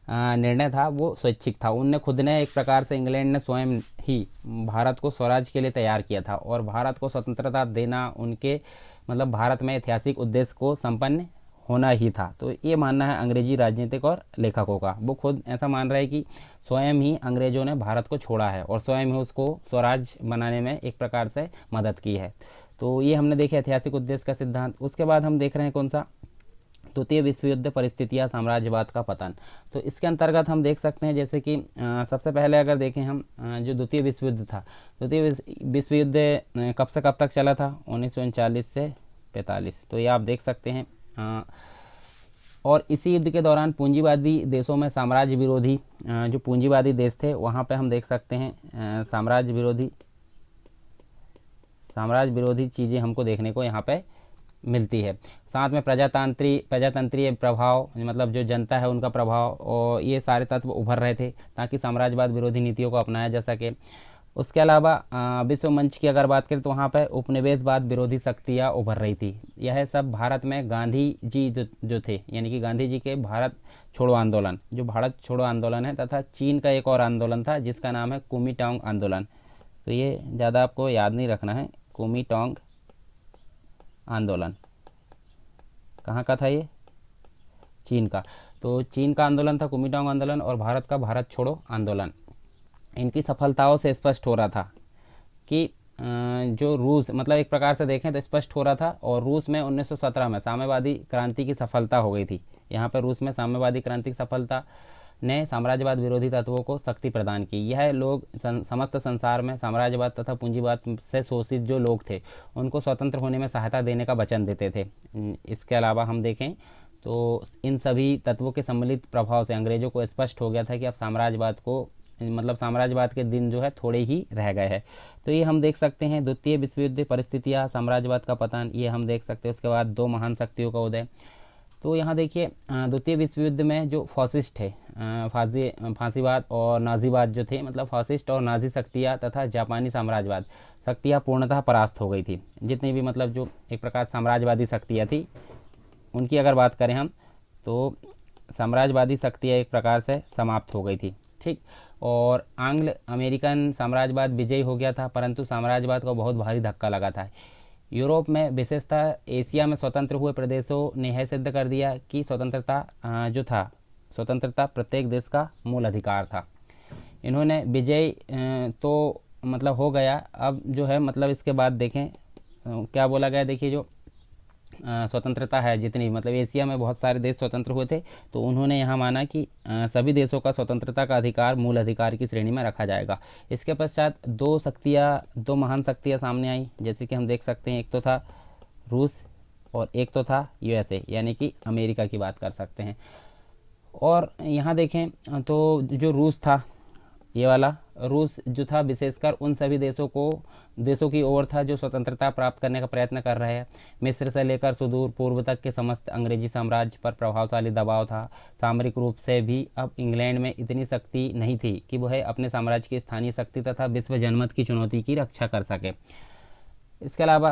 Speaker 1: निर्णय था वो स्वैच्छिक था। उनने खुद ने एक प्रकार से, इंग्लैंड ने स्वयं ही भारत को स्वराज के लिए तैयार किया था और भारत को स्वतंत्रता देना उनके मतलब भारत में ऐतिहासिक उद्देश्य को संपन्न होना ही था। तो ये मानना है अंग्रेजी राजनीतिक और लेखकों का। वो खुद ऐसा मान रहे हैं कि स्वयं ही अंग्रेजों ने भारत को छोड़ा है और स्वयं ही उसको स्वराज बनाने में एक प्रकार से मदद की है। तो ये हमने देखे ऐतिहासिक उद्देश्य का सिद्धांत। उसके बाद हम देख रहे हैं कौन सा, द्वितीय विश्व युद्ध, परिस्थितियाँ, साम्राज्यवाद का पतन। तो इसके अंतर्गत हम देख सकते हैं जैसे कि सबसे पहले अगर देखें हम जो द्वितीय विश्व युद्ध था, द्वितीय विश्व युद्ध कब से कब तक चला था, 1939 से 45। तो ये आप देख सकते हैं। और इसी युद्ध के दौरान पूंजीवादी देशों में साम्राज्य विरोधी जो पूंजीवादी देश थे वहाँ पे हम देख सकते हैं साम्राज्य विरोधी चीज़ें हमको देखने को यहाँ पे मिलती है। साथ में प्रजातंत्रीय प्रभाव, मतलब जो जनता है उनका प्रभाव, और ये सारे तत्व उभर रहे थे ताकि साम्राज्यवाद विरोधी नीतियों को अपनाया जा सके। उसके अलावा विश्व मंच की अगर बात करें तो वहाँ पर उपनिवेशवाद विरोधी शक्तियाँ उभर रही थी। यह सब भारत में गांधी जी जो थे, यानी कि गांधी जी के भारत छोड़ो आंदोलन, जो भारत छोड़ो आंदोलन है, तथा चीन का एक और आंदोलन था जिसका नाम है कुमिटांग आंदोलन। तो ये ज़्यादा आपको याद नहीं रखना है। कुमिटांग आंदोलन कहाँ का था, ये चीन का। तो चीन का आंदोलन था कुमिटांग आंदोलन, और भारत का भारत छोड़ो आंदोलन। इनकी सफलताओं से स्पष्ट हो रहा था कि जो रूस, मतलब एक प्रकार से देखें तो स्पष्ट हो रहा था, और रूस में 1917 में साम्यवादी क्रांति की सफलता हो गई थी। यहाँ पर रूस में साम्यवादी क्रांति की सफलता ने साम्राज्यवाद विरोधी तत्वों को शक्ति प्रदान की। यह लोग समस्त संसार में साम्राज्यवाद तथा पूंजीवाद से शोषित जो लोग थे उनको स्वतंत्र होने में सहायता देने का वचन देते थे। इसके अलावा हम देखें तो इन सभी तत्वों के सम्मिलित प्रभाव से अंग्रेजों को स्पष्ट हो गया था कि अब साम्राज्यवाद को, मतलब साम्राज्यवाद के दिन जो है थोड़े ही रह गए हैं। तो ये हम देख सकते हैं द्वितीय विश्व युद्ध, परिस्थितियाँ, साम्राज्यवाद का पतन, ये हम देख सकते हैं। उसके बाद दो महान शक्तियों का उदय। तो यहाँ देखिए द्वितीय विश्व युद्ध में जो फासिस्ट थे, फांसीवाद और नाजीवाद जो थे, मतलब फासिस्ट और नाजी शक्तियाँ तथा जापानी साम्राज्यवाद शक्तियाँ पूर्णतः परास्त हो गई थी। जितनी भी मतलब जो एक प्रकार साम्राज्यवादी शक्तियाँ थी उनकी अगर बात करें हम तो साम्राज्यवादी शक्तियाँ एक प्रकार से समाप्त हो गई थी। ठीक। और आंग्ल अमेरिकन साम्राज्यवाद विजयी हो गया था, परंतु साम्राज्यवाद को बहुत भारी धक्का लगा था। यूरोप में, विशेषतः एशिया में स्वतंत्र हुए प्रदेशों ने यह सिद्ध कर दिया कि स्वतंत्रता प्रत्येक देश का मूल अधिकार था। इन्होंने विजय तो मतलब हो गया। अब जो है मतलब इसके बाद देखें क्या बोला गया। देखिए जो स्वतंत्रता है, जितनी मतलब एशिया में बहुत सारे देश स्वतंत्र हुए थे, तो उन्होंने यहाँ माना कि सभी देशों का स्वतंत्रता का अधिकार मूल अधिकार की श्रेणी में रखा जाएगा। इसके पश्चात दो महान शक्तियाँ सामने आई, जैसे कि हम देख सकते हैं। एक तो था रूस और एक तो था यूएसए, यानी कि अमेरिका की बात कर सकते हैं। और यहाँ देखें तो जो रूस था, ये वाला रूस जो था विशेषकर उन सभी देशों की ओर था जो स्वतंत्रता प्राप्त करने का प्रयत्न कर रहे हैं। मिस्र से लेकर सुदूर पूर्व तक के समस्त अंग्रेजी साम्राज्य पर प्रभावशाली दबाव था। सामरिक रूप से भी अब इंग्लैंड में इतनी शक्ति नहीं थी कि वह अपने साम्राज्य की स्थानीय शक्ति तथा विश्व जनमत की चुनौती की रक्षा कर सके। इसके अलावा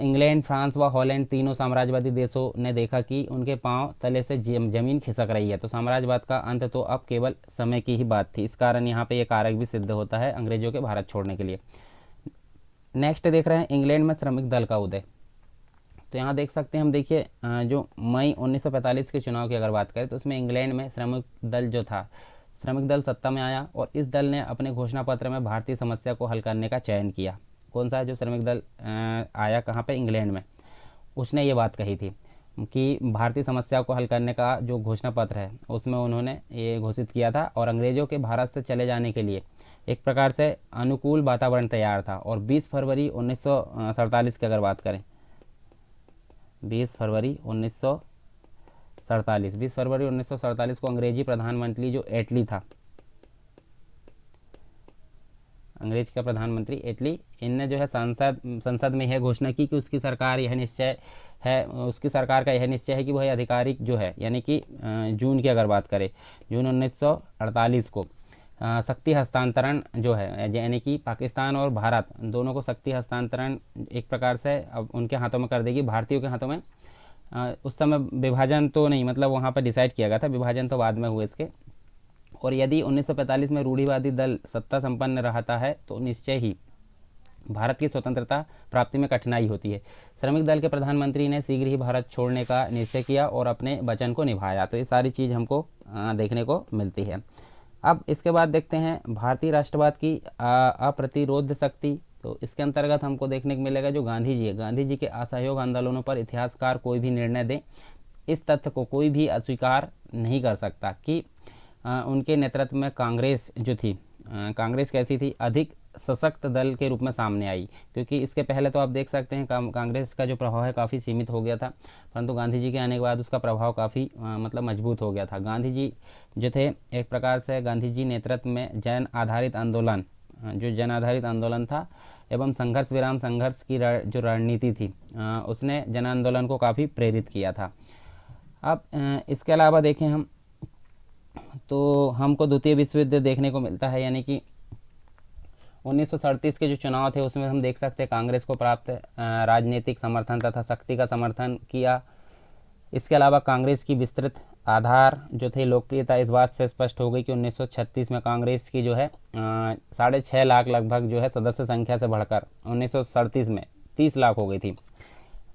Speaker 1: इंग्लैंड, फ्रांस व हॉलैंड तीनों साम्राज्यवादी देशों ने देखा कि उनके पांव तले से जमीन खिसक रही है। तो साम्राज्यवाद का अंत तो अब केवल समय की ही बात थी। इस कारण यहाँ पे ये कारक भी सिद्ध होता है अंग्रेजों के भारत छोड़ने के लिए। नेक्स्ट देख रहे हैं इंग्लैंड में श्रमिक दल का उदय। तो यहाँ देख सकते हैं हम, देखिए जो मई 1945 के चुनाव की अगर बात करें तो उसमें इंग्लैंड में श्रमिक दल सत्ता में आया, और इस दल ने अपने घोषणा पत्र में भारतीय समस्या को हल करने का चयन किया। कौन सा जो श्रमिक दल आया कहाँ पे, इंग्लैंड में, उसने ये बात कही थी। कि भारतीय समस्या को हल करने का जो घोषणा पत्र है उसमें उन्होंने ये घोषित किया था, और अंग्रेज़ों के भारत से चले जाने के लिए एक प्रकार से अनुकूल वातावरण तैयार था। और 20 फरवरी 1947 की अगर बात करें, 20 फरवरी 1947 को अंग्रेजी प्रधानमंत्री जो एटली था, अंग्रेज का प्रधानमंत्री एटली, इनने जो है संसद में यह घोषणा की कि उसकी सरकार का यह निश्चय है कि वह आधिकारिक जो है, यानी कि जून की अगर बात करें, जून 1948 को शक्ति हस्तांतरण जो है, यानी कि पाकिस्तान और भारत दोनों को शक्ति हस्तांतरण एक प्रकार से अब उनके हाथों में कर देगी, भारतीयों के हाथों में। उस समय विभाजन तो नहीं, मतलब वहाँ पर डिसाइड किया गया था, विभाजन तो बाद में हुए इसके। और यदि 1945 में रूढ़िवादी दल सत्ता संपन्न रहता है तो निश्चय ही भारत की स्वतंत्रता प्राप्ति में कठिनाई होती है। श्रमिक दल के प्रधानमंत्री ने शीघ्र ही भारत छोड़ने का निश्चय किया और अपने वचन को निभाया। तो ये सारी चीज़ हमको देखने को मिलती है। अब इसके बाद देखते हैं भारतीय राष्ट्रवाद की अप्रतिरोध शक्ति। तो इसके अंतर्गत हमको देखने को मिलेगा जो गांधी जी है, गांधी जी के असहयोग आंदोलनों पर इतिहासकार कोई भी निर्णय दे, इस तथ्य को कोई भी अस्वीकार नहीं कर सकता कि उनके नेतृत्व में कांग्रेस जो थी, कांग्रेस कैसी थी, अधिक सशक्त दल के रूप में सामने आई। क्योंकि इसके पहले तो आप देख सकते हैं कांग्रेस का जो प्रभाव है काफ़ी सीमित हो गया था, परंतु गांधी जी के आने के बाद उसका प्रभाव काफ़ी मतलब मजबूत हो गया था। गांधी जी जो थे एक प्रकार से गांधी जी नेतृत्व में जन आधारित आंदोलन था एवं संघर्ष विराम संघर्ष की जो रणनीति थी उसने जन आंदोलन को काफ़ी प्रेरित किया था। अब इसके अलावा देखें हम तो हमको द्वितीय विश्व युद्ध देखने को मिलता है, यानी कि 1937 के जो चुनाव थे उसमें हम देख सकते हैं कांग्रेस को प्राप्त राजनीतिक समर्थन तथा शक्ति का समर्थन किया। इसके अलावा कांग्रेस की विस्तृत आधार जो थे लोकप्रियता इस बात से स्पष्ट हो गई कि 1936 में कांग्रेस की जो है 6.5 लाख लगभग जो है सदस्य संख्या से बढ़कर 1937 में 30 लाख हो गई थी।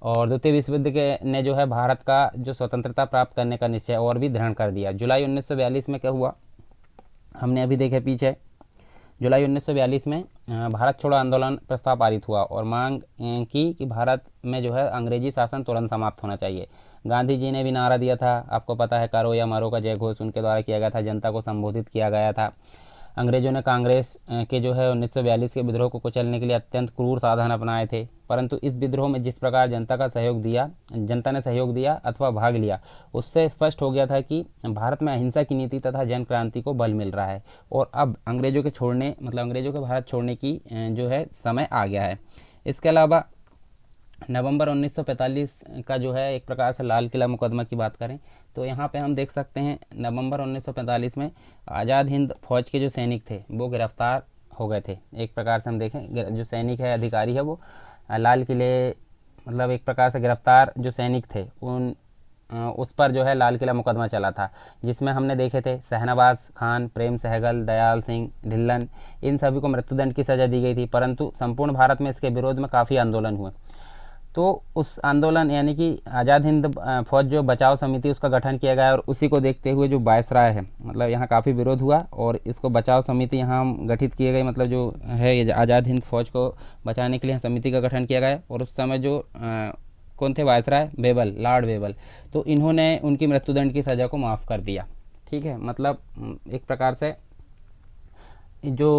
Speaker 1: और द्वितीय विश्व युद्ध के ने जो है भारत का जो स्वतंत्रता प्राप्त करने का निश्चय और भी दृढ़ कर दिया। जुलाई 1942 में क्या हुआ, हमने अभी देखे पीछे, जुलाई 1942 में भारत छोड़ो आंदोलन प्रस्ताव पारित हुआ और मांग की कि भारत में जो है अंग्रेजी शासन तुरंत समाप्त होना चाहिए। गांधी जी ने भी नारा दिया था, आपको पता है, करो या मरो का जय घोष उनके द्वारा किया गया था, जनता को संबोधित किया गया था। अंग्रेजों ने कांग्रेस के जो है 1942 के विद्रोह को कुचलने के लिए अत्यंत क्रूर साधन अपनाए थे, परंतु इस विद्रोह में जिस प्रकार जनता ने सहयोग दिया अथवा भाग लिया, उससे स्पष्ट हो गया था कि भारत में अहिंसा की नीति तथा जन क्रांति को बल मिल रहा है और अब अंग्रेजों के भारत छोड़ने की जो है समय आ गया है। इसके अलावा नवंबर 1945 का जो है एक प्रकार से लाल किला मुकदमा की बात करें तो यहाँ पे हम देख सकते हैं नवंबर 1945 में आज़ाद हिंद फौज के जो सैनिक थे वो गिरफ्तार हो गए थे। एक प्रकार से हम देखें जो सैनिक है, अधिकारी है, वो लाल किले मतलब एक प्रकार से गिरफ्तार जो सैनिक थे उस पर जो है लाल किला मुकदमा चला था, जिसमें हमने देखे थे शहनवाज खान, प्रेम सहगल, दयाल सिंह ढिल्लन, इन सभी को मृत्युदंड की सज़ा दी गई थी। परंतु संपूर्ण भारत में इसके विरोध में काफ़ी आंदोलन हुए। तो उस आंदोलन यानी कि आज़ाद हिंद फौज जो बचाव समिति उसका गठन किया गया और उसी को देखते हुए जो वायसराय है, मतलब यहाँ काफ़ी विरोध हुआ और इसको बचाव समिति यहाँ गठित किए गए, मतलब जो है ये आज़ाद हिंद फौज को बचाने के लिए समिति का गठन किया गया। और उस समय जो कौन थे, वायसराय बेबल, लॉर्ड बेबल, तो इन्होंने उनकी मृत्युदंड की सज़ा को माफ़ कर दिया। ठीक है, मतलब एक प्रकार से जो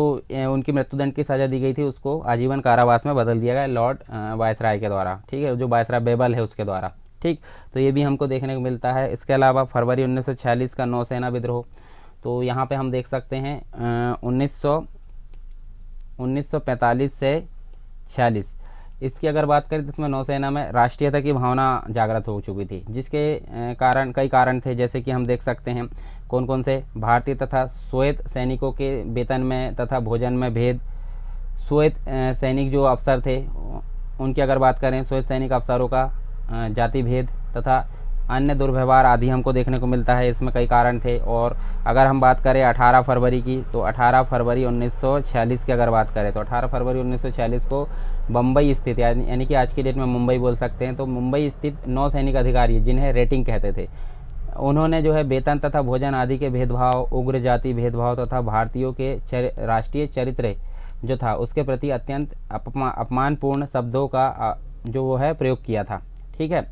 Speaker 1: उनकी मृत्युदंड की सज़ा दी गई थी उसको आजीवन कारावास में बदल दिया गया लॉर्ड वायसराय के द्वारा। ठीक है, जो वायसराय बेबल है उसके द्वारा। ठीक, तो ये भी हमको देखने को मिलता है। इसके अलावा फरवरी 1946 का नौसेना विद्रोह, तो यहाँ पे हम देख सकते हैं 1945 से 46, इसकी अगर बात करें तो इसमें नौसेना में राष्ट्रीयता की भावना जागृत हो चुकी थी, जिसके कई कारण थे, जैसे कि हम देख सकते हैं कौन कौन से, भारतीय तथा श्वेत सैनिकों के वेतन में तथा भोजन में भेद, श्वेत सैनिक जो अफसर थे उनकी अगर बात करें, श्वेत सैनिक अफसरों का जाति भेद तथा अन्य दुर्व्यवहार आदि हमको देखने को मिलता है। इसमें कई कारण थे। और अगर हम बात करें 18 फरवरी की, तो 18 फरवरी 1946 की अगर बात करें तो 18 फरवरी 1946 को बम्बई स्थित, यानी कि आज की डेट में मुंबई बोल सकते हैं, तो मुंबई स्थित 9 सैनिक अधिकारी जिन्हें रेटिंग कहते थे, उन्होंने जो है वेतन तथा भोजन आदि के भेदभाव, उग्र जाति भेदभाव तथा भारतीयों के राष्ट्रीय चरित्र जो था उसके प्रति अत्यंत अपमानपूर्ण शब्दों का जो वो है प्रयोग किया था। ठीक है,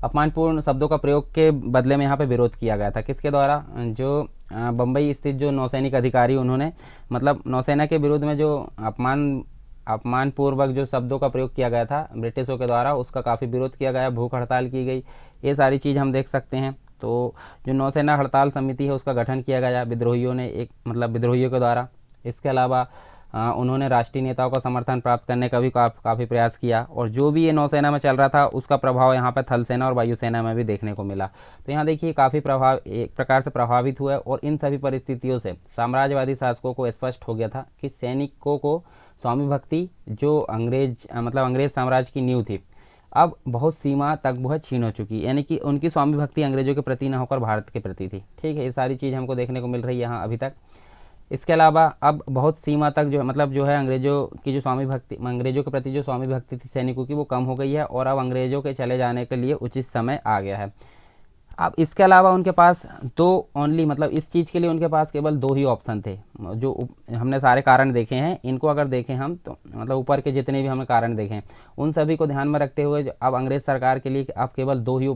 Speaker 1: अपमानपूर्ण शब्दों का प्रयोग के बदले में यहाँ पे विरोध किया गया था। किसके द्वारा? जो बम्बई स्थित जो नौसैनिक अधिकारी, उन्होंने मतलब नौसेना के विरुद्ध में जो अपमानपूर्वक जो शब्दों का प्रयोग किया गया था ब्रिटिशों के द्वारा, उसका काफ़ी विरोध किया गया, भूख हड़ताल की गई, ये सारी चीज़ हम देख सकते हैं। तो जो नौसेना हड़ताल समिति है उसका गठन किया गया विद्रोहियों ने, एक मतलब विद्रोहियों के द्वारा। इसके अलावा उन्होंने राष्ट्रीय नेताओं का समर्थन प्राप्त करने का भी काफ़ी प्रयास किया, और जो भी ये नौसेना में चल रहा था उसका प्रभाव यहाँ पर थल सेना और वायुसेना में भी देखने को मिला। तो यहाँ देखिए काफ़ी प्रभाव एक प्रकार से प्रभावित हुआ, और इन सभी परिस्थितियों से साम्राज्यवादी शासकों को स्पष्ट हो गया था कि सैनिकों को स्वामी भक्ति जो अंग्रेज साम्राज्य की नींव थी, अब बहुत सीमा तक वह छीन हो चुकी, यानी कि उनकी स्वामी भक्ति अंग्रेजों के प्रति न होकर भारत के प्रति थी। ठीक है, ये सारी चीज़ हमको देखने को मिल रही है यहाँ अभी तक। इसके अलावा अब बहुत सीमा तक जो है अंग्रेजों की जो स्वामी भक्ति, अंग्रेजों के प्रति जो स्वामी भक्ति थी सैनिकों की, वो कम हो गई है, और अब अंग्रेजों के चले जाने के लिए उचित समय आ गया है। अब इसके अलावा उनके पास इस चीज़ के लिए उनके पास केवल 2 ही ऑप्शन थे। जो हमने सारे कारण देखे हैं, इनको अगर देखें हम तो मतलब ऊपर के जितने भी हमने कारण देखे हैं, उन सभी को ध्यान में रखते हुए अब अंग्रेज सरकार के लिए अब केवल 2 ही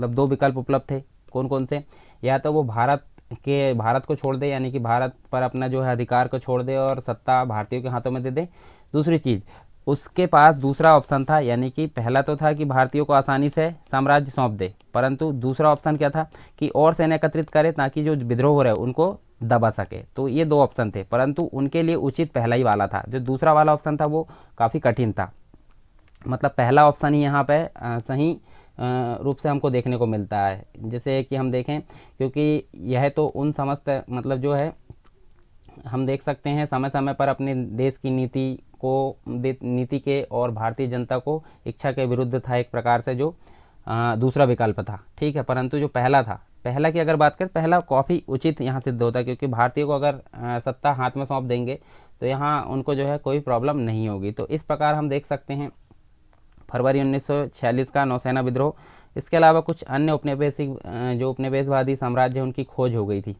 Speaker 1: दो विकल्प उपलब्ध थे। कौन कौन से? या तो वो भारत को छोड़ दे, यानी कि भारत पर अपना जो है अधिकार को छोड़ दे और सत्ता भारतीयों के हाथों में दे दे। दूसरी चीज़, उसके पास दूसरा ऑप्शन था, यानी कि पहला तो था कि भारतीयों को आसानी से साम्राज्य सौंप दे, परंतु दूसरा ऑप्शन क्या था कि और सेना एकत्रित करे ताकि जो विद्रोह हो रहे उनको दबा सके। तो ये 2 ऑप्शन थे, परंतु उनके लिए उचित पहला ही वाला था। जो दूसरा वाला ऑप्शन था वो काफ़ी कठिन था। मतलब पहला ऑप्शन ही यहाँ पे सही रूप से हमको देखने को मिलता है। जैसे कि हम देखें, क्योंकि यह तो उन समस्त जो है हम देख सकते हैं समय समय पर अपने देश की नीति के और भारतीय जनता को इच्छा के विरुद्ध था एक प्रकार से जो दूसरा विकल्प था। ठीक है, परंतु जो पहला की अगर बात करें, पहला काफ़ी उचित यहाँ सिद्ध होता है, क्योंकि भारतीयों को अगर सत्ता हाथ में सौंप देंगे तो यहाँ उनको जो है कोई प्रॉब्लम नहीं होगी। तो इस प्रकार हम देख सकते हैं फरवरी 1946 का नौसेना विद्रोह। इसके अलावा कुछ अन्य उपनिवेशवादी साम्राज्य उनकी खोज हो गई थी।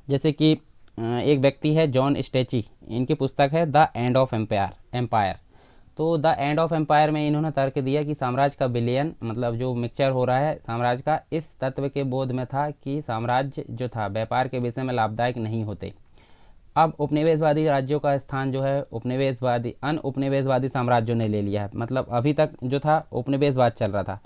Speaker 1: जैसे कि एक व्यक्ति है जॉन स्टेची, इनकी पुस्तक है द एंड ऑफ एम्पायर। तो द एंड ऑफ एम्पायर में इन्होंने तर्क दिया कि साम्राज्य का विलयन जो मिक्सचर हो रहा है साम्राज्य का, इस तत्व के बोध में था कि साम्राज्य जो था व्यापार के विषय में लाभदायक नहीं होते। अब उपनिवेशवादी राज्यों का स्थान जो है अन उपनिवेशवादी साम्राज्यों ने ले लिया है। मतलब अभी तक जो था उपनिवेशवाद चल रहा था,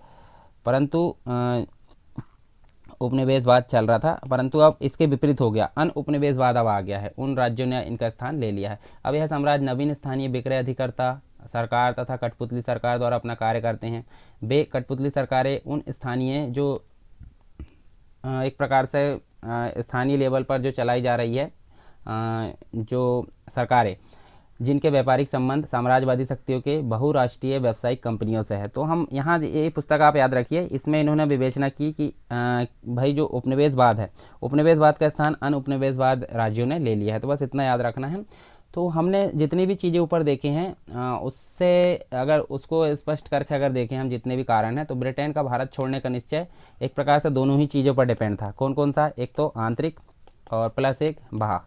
Speaker 1: परंतु अब इसके विपरीत हो गया, अन उपनिवेशवाद अब आ गया है, उन राज्यों ने इनका स्थान ले लिया है। अब यह साम्राज्य नवीन स्थानीय विक्रय अधिकर्ता सरकार तथा कठपुतली सरकार द्वारा अपना कार्य करते हैं। वे कठपुतली सरकारें उन स्थानीय जो एक प्रकार से स्थानीय लेवल पर जो चलाई जा रही है जो सरकारें, जिनके व्यापारिक संबंध साम्राज्यवादी शक्तियों के बहुराष्ट्रीय व्यावसायिक कंपनियों से है। तो हम यहाँ ये पुस्तक आप याद रखिए, इसमें इन्होंने विवेचना की कि भाई जो उपनिवेशवाद है, उपनिवेशवाद का स्थान अन उपनिवेशवाद राज्यों ने ले लिया है। तो बस इतना याद रखना है। तो हमने जितनी भी चीज़ें ऊपर देखे हैं उससे अगर उसको स्पष्ट करके अगर देखें हम जितने भी कारण हैं, तो ब्रिटेन का भारत छोड़ने का निश्चय एक प्रकार से दोनों ही चीज़ों पर डिपेंड था। कौन कौन सा? एक तो आंतरिक और प्लस एक बाह्य।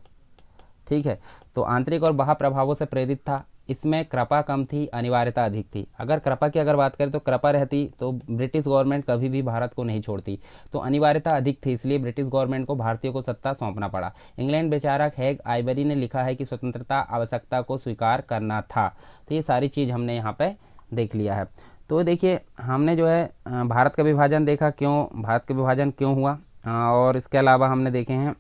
Speaker 1: ठीक है, तो आंतरिक और बाह्य प्रभावों से प्रेरित था। इसमें कृपा कम थी, अनिवार्यता अधिक थी। अगर कृपा की बात करें तो कृपा रहती तो ब्रिटिश गवर्नमेंट कभी भी भारत को नहीं छोड़ती। तो अनिवार्यता अधिक थी, इसलिए ब्रिटिश गवर्नमेंट को भारतीयों को सत्ता सौंपना पड़ा। इंग्लैंड विचारक हैग आइवरी ने लिखा है कि स्वतंत्रता आवश्यकता को स्वीकार करना था। तो ये सारी चीज़ हमने यहाँ पे देख लिया है। तो देखिए हमने जो है भारत का विभाजन देखा, भारत का विभाजन क्यों हुआ, और इसके अलावा हमने देखे हैं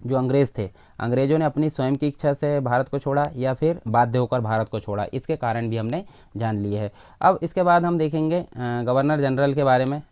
Speaker 1: जो अंग्रेज़ थे, अंग्रेज़ों ने अपनी स्वयं की इच्छा से भारत को छोड़ा या फिर बाध्य होकर भारत को छोड़ा, इसके कारण भी हमने जान लिए हैं। अब इसके बाद हम देखेंगे गवर्नर जनरल के बारे में।